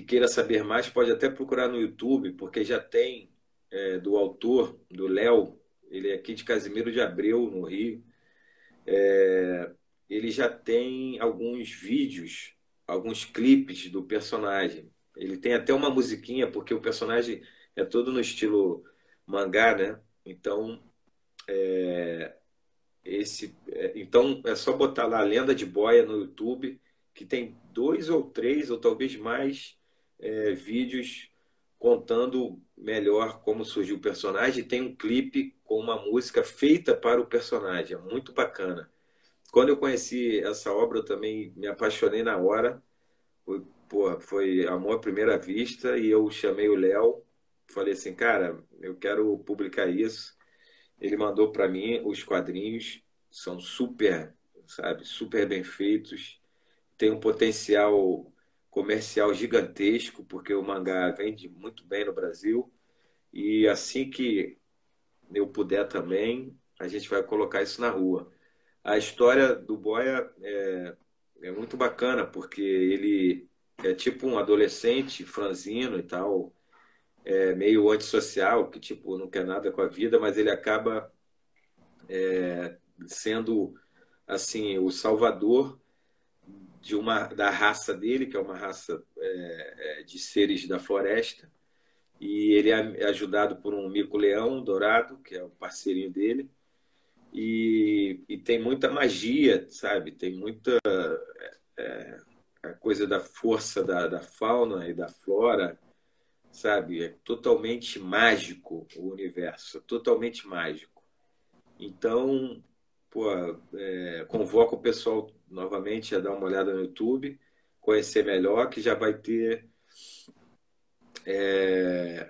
queira saber mais pode até procurar no YouTube, porque já tem do autor, do Léo, ele é aqui de Casimiro de Abreu, no Rio. Ele já tem alguns vídeos, alguns clipes do personagem. Ele tem até uma musiquinha, porque o personagem é todo no estilo mangá, né? Então, então é só botar lá a Lenda de Boia no YouTube, que tem 2 ou 3 ou talvez mais vídeos contando melhor como surgiu o personagem. Tem um clipe com uma música feita para o personagem, é muito bacana. Quando eu conheci essa obra, eu também me apaixonei na hora. Foi amor à primeira vista, e eu chamei o Léo, falei assim, cara, eu quero publicar isso. Ele mandou para mim os quadrinhos, são super, sabe, super bem feitos, tem um potencial comercial gigantesco, porque o mangá vende muito bem no Brasil, e assim que eu puder também, a gente vai colocar isso na rua. A história do Boia é muito bacana, porque ele é tipo um adolescente franzino e tal, meio antissocial, que tipo não quer nada com a vida, mas ele acaba sendo assim o salvador da raça dele, que é uma raça de seres da floresta, e ele é ajudado por um mico-leão dourado, que é o parceirinho dele, e tem muita magia, sabe? Tem muita a coisa da força da fauna e da flora, sabe? É totalmente mágico o universo, totalmente mágico. Então, pô, convoco o pessoal novamente a dar uma olhada no YouTube, conhecer melhor, que já vai ter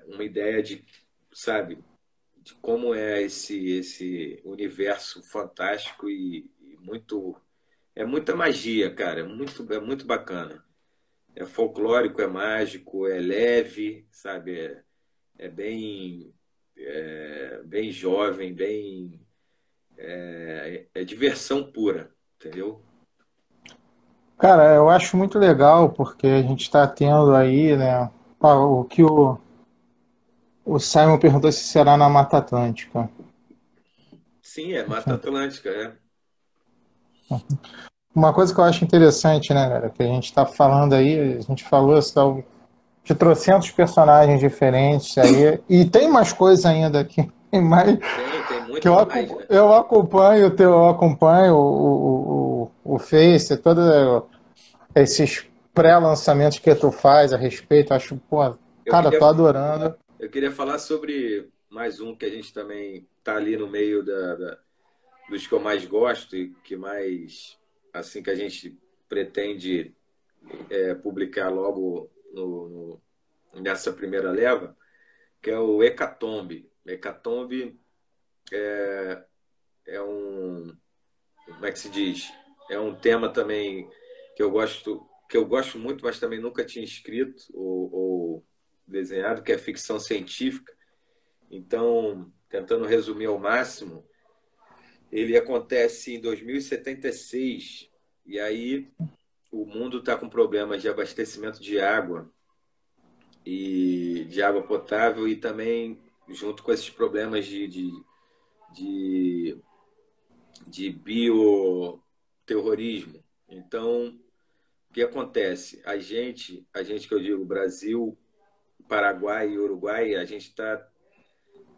uma ideia de, sabe, de como é esse universo fantástico e muito. É muita magia, cara. É muito bacana. É folclórico, é mágico, é leve, sabe? É bem jovem, é diversão pura, entendeu? Cara, eu acho muito legal porque a gente está tendo aí, né? O que o Simon perguntou se será na Mata Atlântica. Sim, é Mata Atlântica, é. Uma coisa que eu acho interessante, né, cara, que a gente está falando aí, a gente falou de trocentos personagens diferentes aí, e tem mais coisa ainda aqui, tem mais Tem que muito mais, né? eu acompanho o Face, todos esses pré-lançamentos que tu faz a respeito, acho, pô, Eu cara, queria, tô adorando. eu queria falar sobre mais um que a gente também tá ali no meio dos que eu mais gosto e que mais, assim, que a gente pretende publicar logo nessa primeira leva, que é o Hecatombe. Hecatombe é como é que se diz? É um tema também que eu gosto muito, mas também nunca tinha escrito ou desenhado, que é ficção científica. Então, tentando resumir ao máximo, ele acontece em 2076, e aí o mundo está com problemas de abastecimento de água e de água potável, e também junto com esses problemas de, de bioterrorismo. Então, o que acontece? A gente que eu digo Brasil, Paraguai e Uruguai, a gente está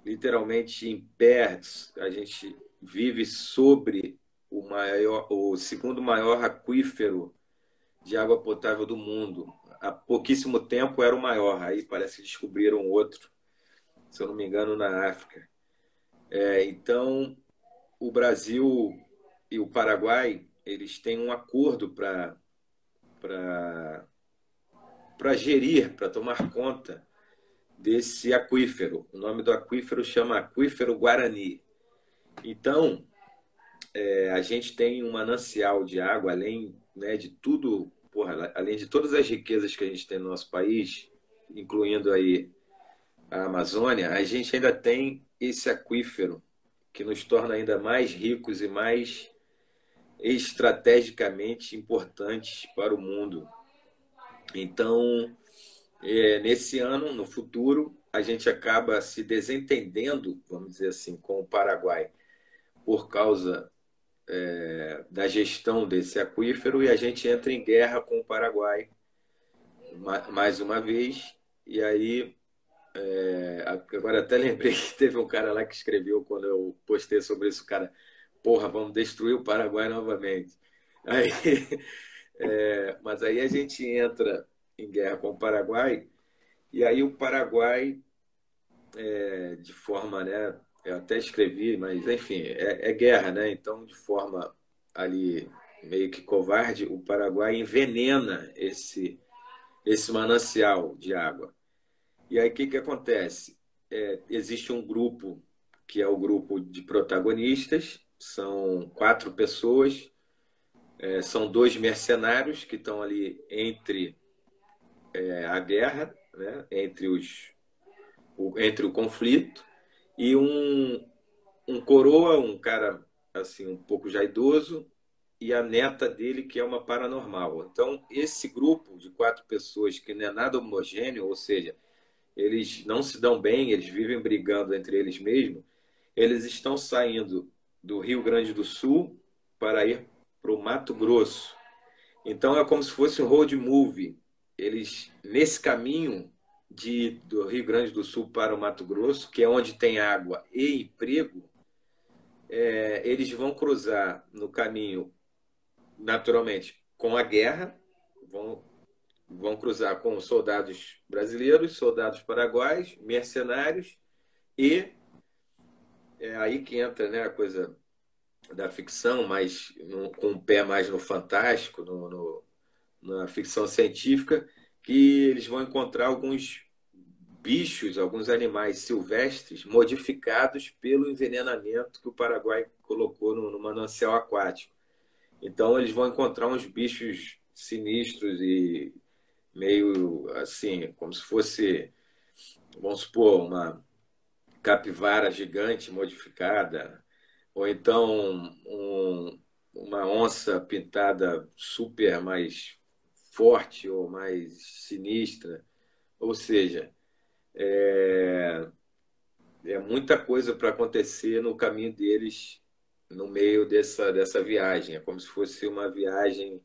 literalmente em pé, a gente vive sobre o segundo maior aquífero de água potável do mundo. Há pouquíssimo tempo era o maior, aí parece que descobriram outro. se eu não me engano, na África. Então, o Brasil e o Paraguai, eles têm um acordo para gerir, para tomar conta desse aquífero. O nome do aquífero chama Aquífero Guarani. Então, a gente tem um manancial de água, além, né, de tudo, porra, além de todas as riquezas que a gente tem no nosso país, incluindo aí a Amazônia, a gente ainda tem esse aquífero que nos torna ainda mais ricos e mais estrategicamente importantes para o mundo. Então, nesse ano, no futuro, a gente acaba se desentendendo, vamos dizer assim, com o Paraguai por causa da gestão desse aquífero e a gente entra em guerra com o Paraguai mais uma vez. E aí, agora até lembrei que teve um cara lá que escreveu quando eu postei sobre isso, cara, porra, vamos destruir o Paraguai novamente. Aí, mas aí a gente entra em guerra com o Paraguai e aí o Paraguai, de forma, né, eu até escrevi, mas enfim, é guerra, né? Então, de forma ali meio que covarde, o Paraguai envenena esse manancial de água. E aí o que acontece? Existe um grupo que é o grupo de protagonistas, são 4 pessoas, são 2 mercenários que estão ali entre a guerra, né? entre o conflito, e um coroa, um cara assim um pouco já idoso, e a neta dele que é uma paranormal. Então esse grupo de 4 pessoas que não é nada homogêneo, ou seja, eles não se dão bem, eles vivem brigando entre eles mesmos, eles estão saindo do Rio Grande do Sul para ir para o Mato Grosso. Então é como se fosse um road movie. Eles, nesse caminho do Rio Grande do Sul para o Mato Grosso, que é onde tem água e emprego, eles vão cruzar no caminho, naturalmente, com a guerra, vão cruzar com soldados brasileiros, soldados paraguaios, mercenários, e é aí que entra, né, a coisa da ficção, mas com o pé mais no fantástico, na ficção científica, que eles vão encontrar alguns bichos, alguns animais silvestres modificados pelo envenenamento que o Paraguai colocou no manancial aquático. Então eles vão encontrar uns bichos sinistros e meio assim, como se fosse, vamos supor, uma capivara gigante modificada, ou então uma onça pintada super mais forte ou mais sinistra. Ou seja, é muita coisa para acontecer no caminho deles, no meio dessa viagem. É como se fosse uma viagem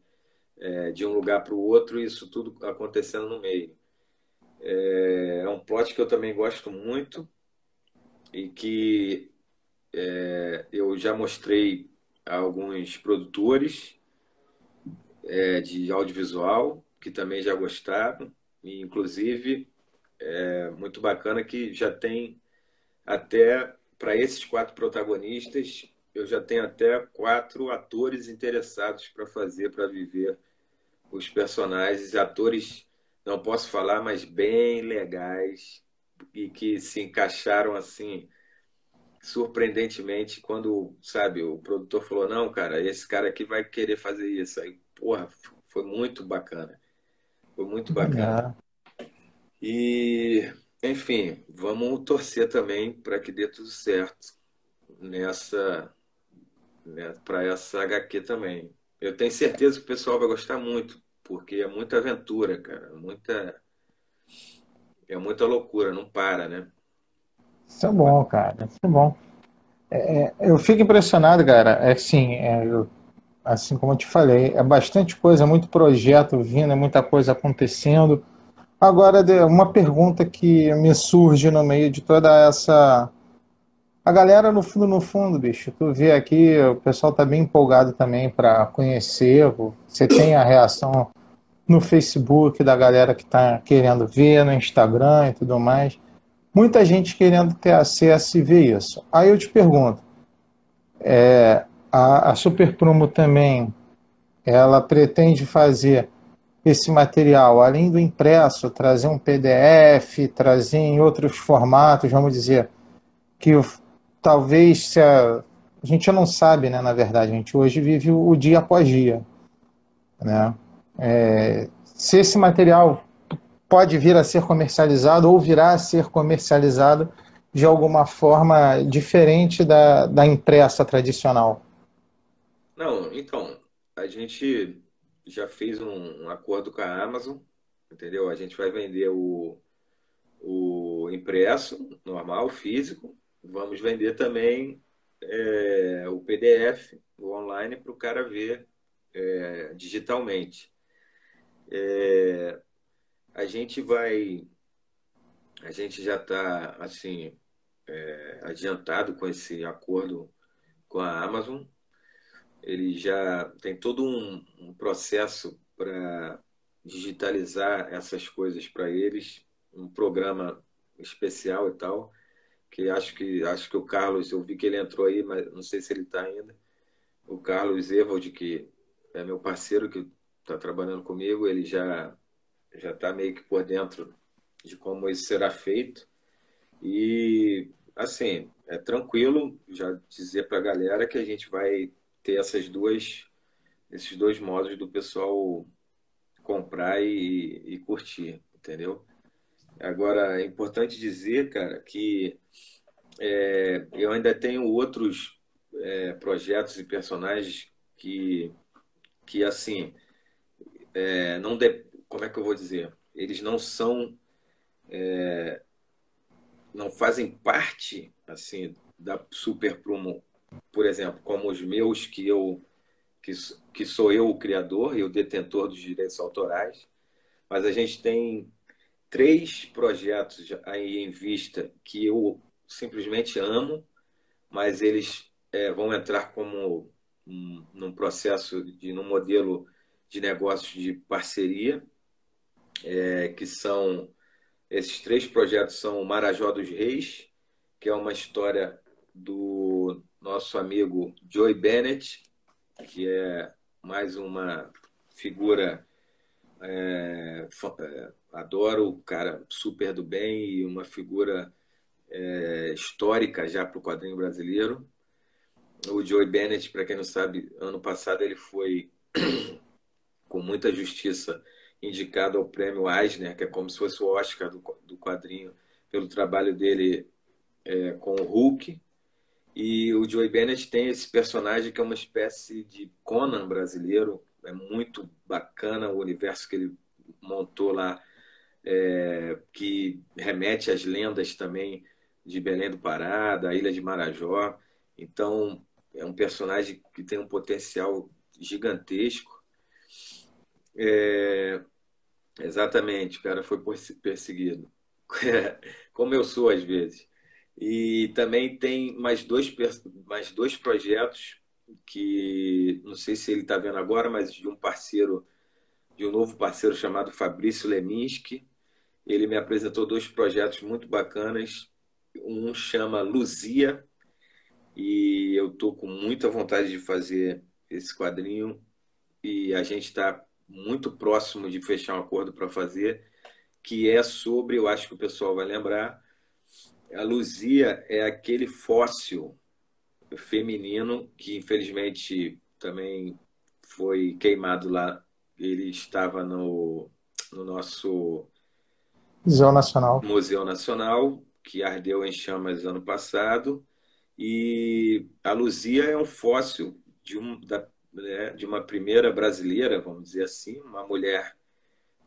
de um lugar para o outro, e isso tudo acontecendo no meio. É um plot que eu também gosto muito e que eu já mostrei a alguns produtores de audiovisual que também já gostaram, e inclusive é muito bacana que já tem até, para esses 4 protagonistas, eu já tenho até 4 atores interessados para viver os personagens, atores, não posso falar, mas bem legais e que se encaixaram assim surpreendentemente quando, sabe, o produtor falou, não, cara, esse cara aqui vai querer fazer isso. Aí, porra, foi muito bacana. Foi muito bacana. E, enfim, vamos torcer também para que dê tudo certo para essa HQ também. Eu tenho certeza que o pessoal vai gostar muito, porque é muita aventura, cara. É muita loucura, não para, né? Isso é bom, cara. Isso é bom. Eu fico impressionado, cara. Assim como eu te falei, é bastante coisa, muito projeto vindo, é muita coisa acontecendo. Agora, uma pergunta que me surge no meio de toda essa. A galera, no fundo, bicho, tu vê aqui, o pessoal tá bem empolgado também para conhecer. Você tem a reação no Facebook da galera que tá querendo ver, no Instagram e tudo mais. Muita gente querendo ter acesso e ver isso. Aí eu te pergunto, a Super Prumo também, ela pretende fazer esse material, além do impresso, trazer um PDF, trazer em outros formatos, vamos dizer, que talvez se a gente não sabe, né, na verdade, a gente hoje vive o dia após dia, né? Se esse material pode vir a ser comercializado ou virá a ser comercializado de alguma forma diferente da impressa tradicional. Não, então, a gente já fez um acordo com a Amazon, entendeu? A gente vai vender o impresso, normal, físico. Vamos vender também o PDF, o online, para o cara ver digitalmente. A gente vai, a gente já está assim adiantado com esse acordo com a Amazon. Ele já tem todo um processo para digitalizar essas coisas para eles, um programa especial e tal, que acho que o Carlos, eu vi que ele entrou aí, mas não sei se ele está ainda. O Carlos Evold, que é meu parceiro que está trabalhando comigo, ele já está meio que por dentro de como isso será feito. E assim, é tranquilo já dizer para a galera que a gente vai ter esses dois modos do pessoal comprar e curtir, entendeu? Agora, é importante dizer, cara, que eu ainda tenho outros projetos e personagens que assim, não como é que eu vou dizer? Eles não fazem parte assim da Super Prumo, por exemplo, como os meus que, que sou eu o criador e o detentor dos direitos autorais, mas a gente tem três projetos aí em vista que eu simplesmente amo, mas eles vão entrar como num processo num modelo de negócios de parceria, que são esses três projetos são o Marajó dos Reis, que é uma história do nosso amigo Joey Bennett, que é mais uma figura, adoro o cara super do bem e uma figura histórica já para o quadrinho brasileiro. O Joey Bennett, para quem não sabe, ano passado ele foi com muita justiça indicado ao prêmio Eisner, que é como se fosse o Oscar do quadrinho, pelo trabalho dele com o Hulk. E o Joey Bennett tem esse personagem que é uma espécie de Conan brasileiro. É muito bacana o universo que ele montou lá, que remete às lendas também de Belém do Pará, da Ilha de Marajó. Então, é um personagem que tem um potencial gigantesco. Exatamente, o cara foi perseguido, como eu sou às vezes. E também tem mais dois projetos que não sei se ele está vendo agora, mas de um novo parceiro chamado Fabrício Leminski. Ele me apresentou dois projetos muito bacanas. Um chama Luzia, e eu estou com muita vontade de fazer esse quadrinho. E a gente está muito próximo de fechar um acordo para fazer, que é sobre, eu acho que o pessoal vai lembrar, a Luzia é aquele fóssil feminino que infelizmente também foi queimado lá. Ele estava no nosso Museu Nacional. Museu Nacional, que ardeu em chamas ano passado. E a Luzia é um fóssil de uma primeira brasileira, vamos dizer assim, uma mulher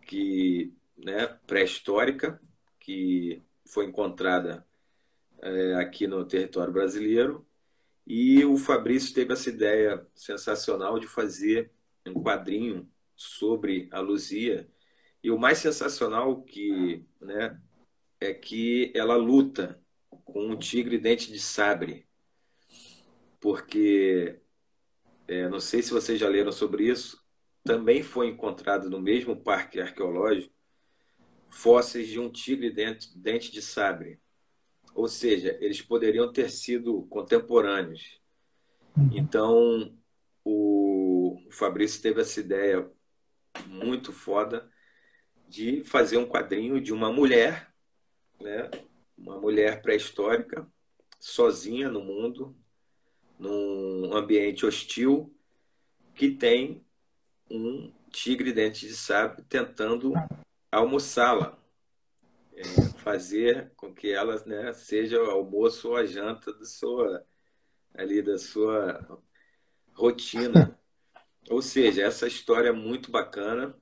que, né, pré-histórica, que foi encontrada aqui no território brasileiro. E o Fabrício teve essa ideia sensacional de fazer um quadrinho sobre a Luzia. E o mais sensacional né, é que ela luta com um tigre dente de sabre, porque não sei se vocês já leram sobre isso, também foi encontrado no mesmo parque arqueológico fósseis de um tigre dente de sabre. Ou seja, eles poderiam ter sido contemporâneos. Então, o Fabrício teve essa ideia muito foda de fazer um quadrinho de uma mulher, né? Uma mulher pré-histórica, sozinha no mundo, num ambiente hostil, que tem um tigre dente de sabre tentando almoçá-la, fazer com que ela, né, seja o almoço ou a janta da sua rotina. Ou seja, essa história é muito bacana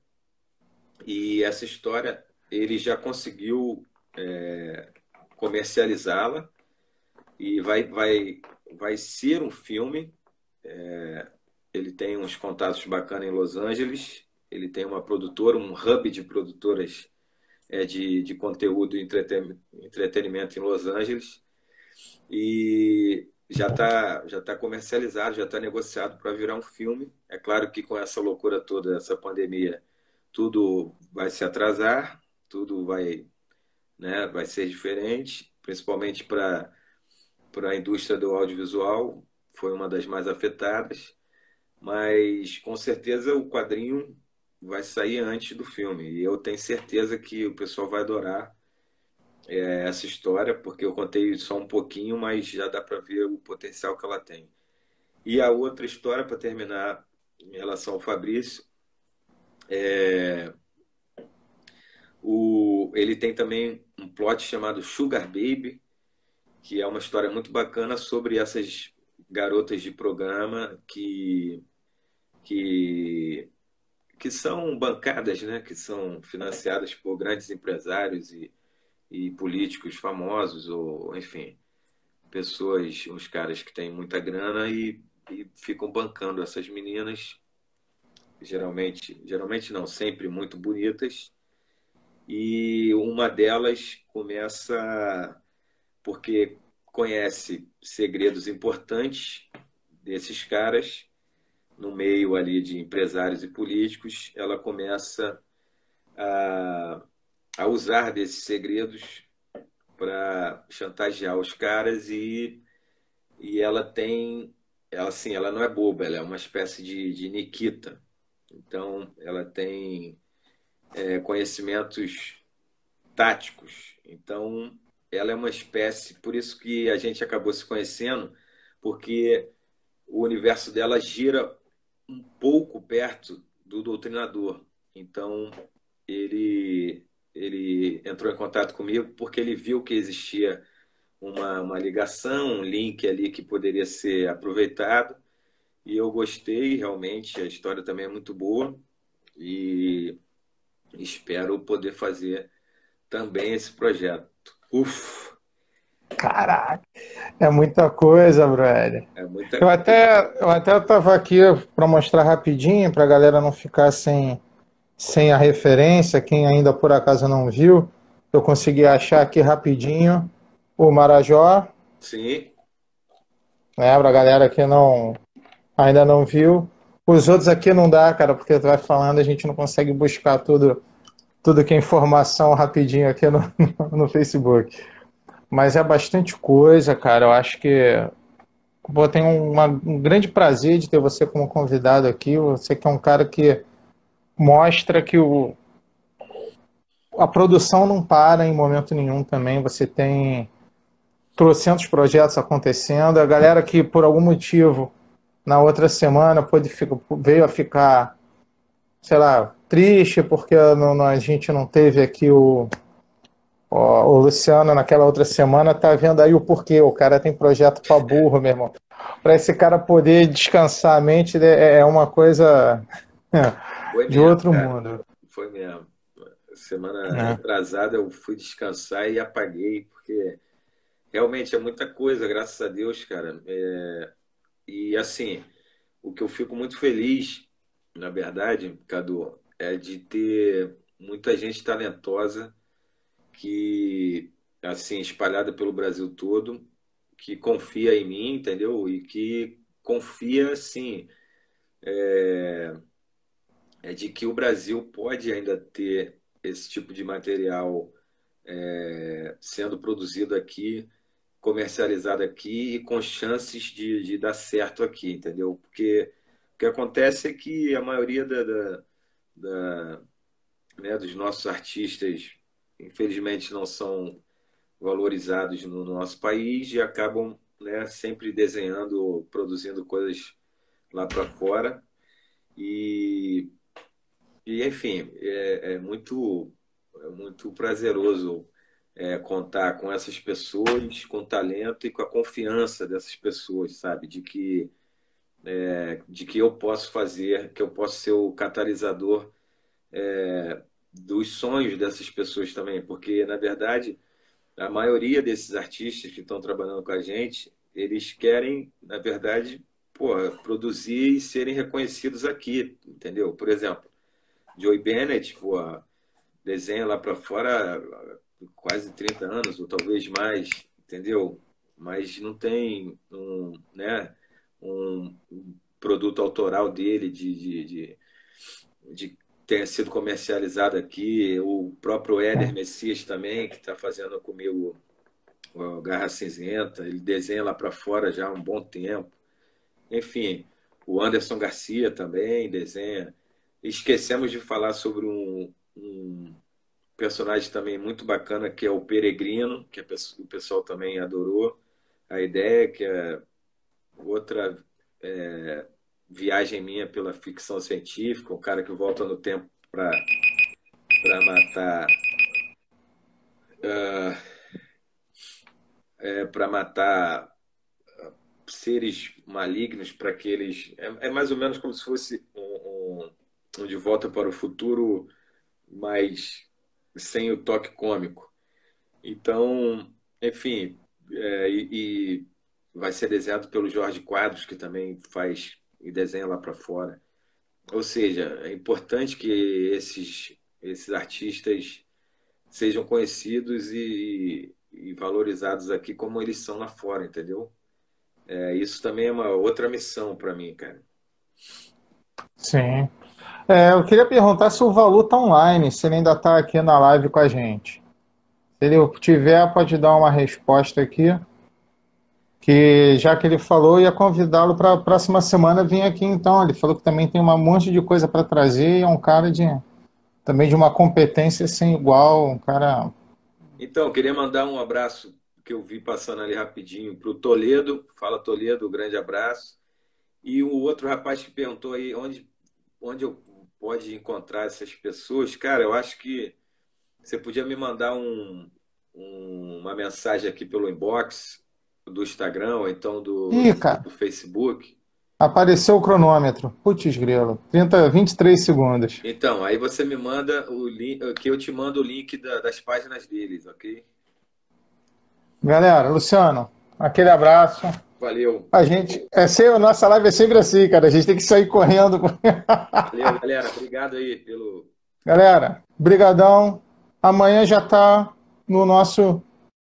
e essa história ele já conseguiu comercializá-la e vai ser um filme. Ele tem uns contatos bacanas em Los Angeles, ele tem uma produtora, um hub de produtoras de conteúdo e entretenimento em Los Angeles e já tá comercializado, já está negociado para virar um filme. É claro que com essa loucura toda, essa pandemia, tudo vai se atrasar, tudo vai, né, vai ser diferente, principalmente para a indústria do audiovisual, foi uma das mais afetadas, mas com certeza o quadrinho vai sair antes do filme. E eu tenho certeza que o pessoal vai adorar essa história, porque eu contei só um pouquinho, mas já dá para ver o potencial que ela tem. E a outra história, para terminar, em relação ao Fabrício, ele tem também um plot chamado Sugar Baby, que é uma história muito bacana sobre essas garotas de programa que, que são bancadas, né? Que são financiadas por grandes empresários e políticos famosos, ou enfim, pessoas, uns caras que têm muita grana e ficam bancando essas meninas, geralmente não, sempre muito bonitas, e uma delas começa porque conhece segredos importantes desses caras no meio ali de empresários e políticos, ela começa a usar desses segredos para chantagear os caras e ela não é boba, ela é uma espécie de Nikita. Então, ela tem conhecimentos táticos. Então, ela é uma espécie, por isso que a gente acabou se conhecendo, porque o universo dela gira um pouco perto do Doutrinador. Então, ele entrou em contato comigo porque ele viu que existia uma ligação, um link ali que poderia ser aproveitado. E eu gostei, realmente, a história também é muito boa e espero poder fazer também esse projeto. Uf, Caraca, é muita coisa, brother. é muita Eu coisa. até, eu até tava aqui para mostrar rapidinho, para a galera não ficar sem a referência, quem ainda por acaso não viu, eu consegui achar aqui rapidinho o Marajó, Sim, né, para a galera que ainda não viu. Os outros aqui não dá, cara, porque tu vai falando, a gente não consegue buscar tudo que é informação rapidinho aqui no Facebook. Mas é bastante coisa, cara. Eu acho que tenho um grande prazer de ter você como convidado aqui. Você que é um cara que mostra que a produção não para em momento nenhum também. Você tem trocentos projetos acontecendo. A galera que, por algum motivo, na outra semana veio a ficar, sei lá, triste porque a gente não teve aqui o Luciano naquela outra semana, tá vendo aí o porquê. O cara tem projeto pra burro, meu irmão. Para esse cara poder descansar a mente é uma coisa foi de mesmo, outro cara. mundo. Foi mesmo. Semana Né? retrasada eu fui descansar e apaguei, porque realmente é muita coisa, graças a Deus, cara. E assim, o que eu fico muito feliz, na verdade, Cadu, é de ter muita gente talentosa que, assim, espalhada pelo Brasil todo, que confia em mim, entendeu? E que confia, assim, de que o Brasil pode ainda ter esse tipo de material sendo produzido aqui comercializado aqui e com chances de dar certo aqui, entendeu? Porque o que acontece é que a maioria da, né, dos nossos artistas, infelizmente, não são valorizados no nosso país e acabam, né, sempre desenhando, produzindo coisas lá para fora. E, enfim, é muito prazeroso contar com essas pessoas, com o talento e com a confiança dessas pessoas, sabe? De que eu posso fazer, que eu posso ser o catalisador dos sonhos dessas pessoas também, porque, na verdade, a maioria desses artistas que estão trabalhando com a gente, eles querem, na verdade, pô, produzir e serem reconhecidos aqui, entendeu? Por exemplo, Joey Bennett, pô, desenha lá para fora há quase 30 anos, ou talvez mais, entendeu? Mas não tem né, um produto autoral dele de tenha sido comercializado aqui. O próprio Éder Messias também, que está fazendo comigo o Garra Cinzenta, ele desenha lá para fora já há um bom tempo. Enfim, o Anderson Garcia também desenha. Esquecemos de falar sobre um personagem também muito bacana, que é o Peregrino, que o pessoal também adorou a ideia, que é outra viagem minha pela ficção científica, um cara que volta no tempo para matar para matar seres malignos, para que eles é mais ou menos como se fosse um De Volta para o Futuro, mas sem o toque cômico. Então, enfim, e vai ser desenhado pelo Jorge Quadros, que também faz e desenha lá para fora. Ou seja, é importante que esses artistas sejam conhecidos e valorizados aqui como eles são lá fora, entendeu? Isso também é uma outra missão para mim, cara. Sim. Eu queria perguntar se o Valu está online, se ele ainda está aqui na live com a gente. Se ele tiver, pode dar uma resposta aqui. Que já que ele falou, ia convidá-lo para a próxima semana vir aqui então. Ele falou que também tem um monte de coisa para trazer e é um cara também de uma competência sem igual, um cara. Então, queria mandar um abraço que eu vi passando ali rapidinho para o Toledo. Fala, Toledo, um grande abraço. E o outro rapaz que perguntou aí onde eu pode encontrar essas pessoas. Cara, eu acho que você podia me mandar uma mensagem aqui pelo inbox do Instagram ou então Ih, cara, do Facebook. apareceu o cronômetro. Putz, grilo. 23 segundos. Então, aí você me manda o link, que eu te mando o link das páginas deles, ok? Galera, Luciano, aquele abraço. Valeu. A nossa live é sempre assim, cara. A gente tem que sair correndo. Valeu, galera. Obrigado aí pelo. Galera, brigadão. Amanhã já tá no nosso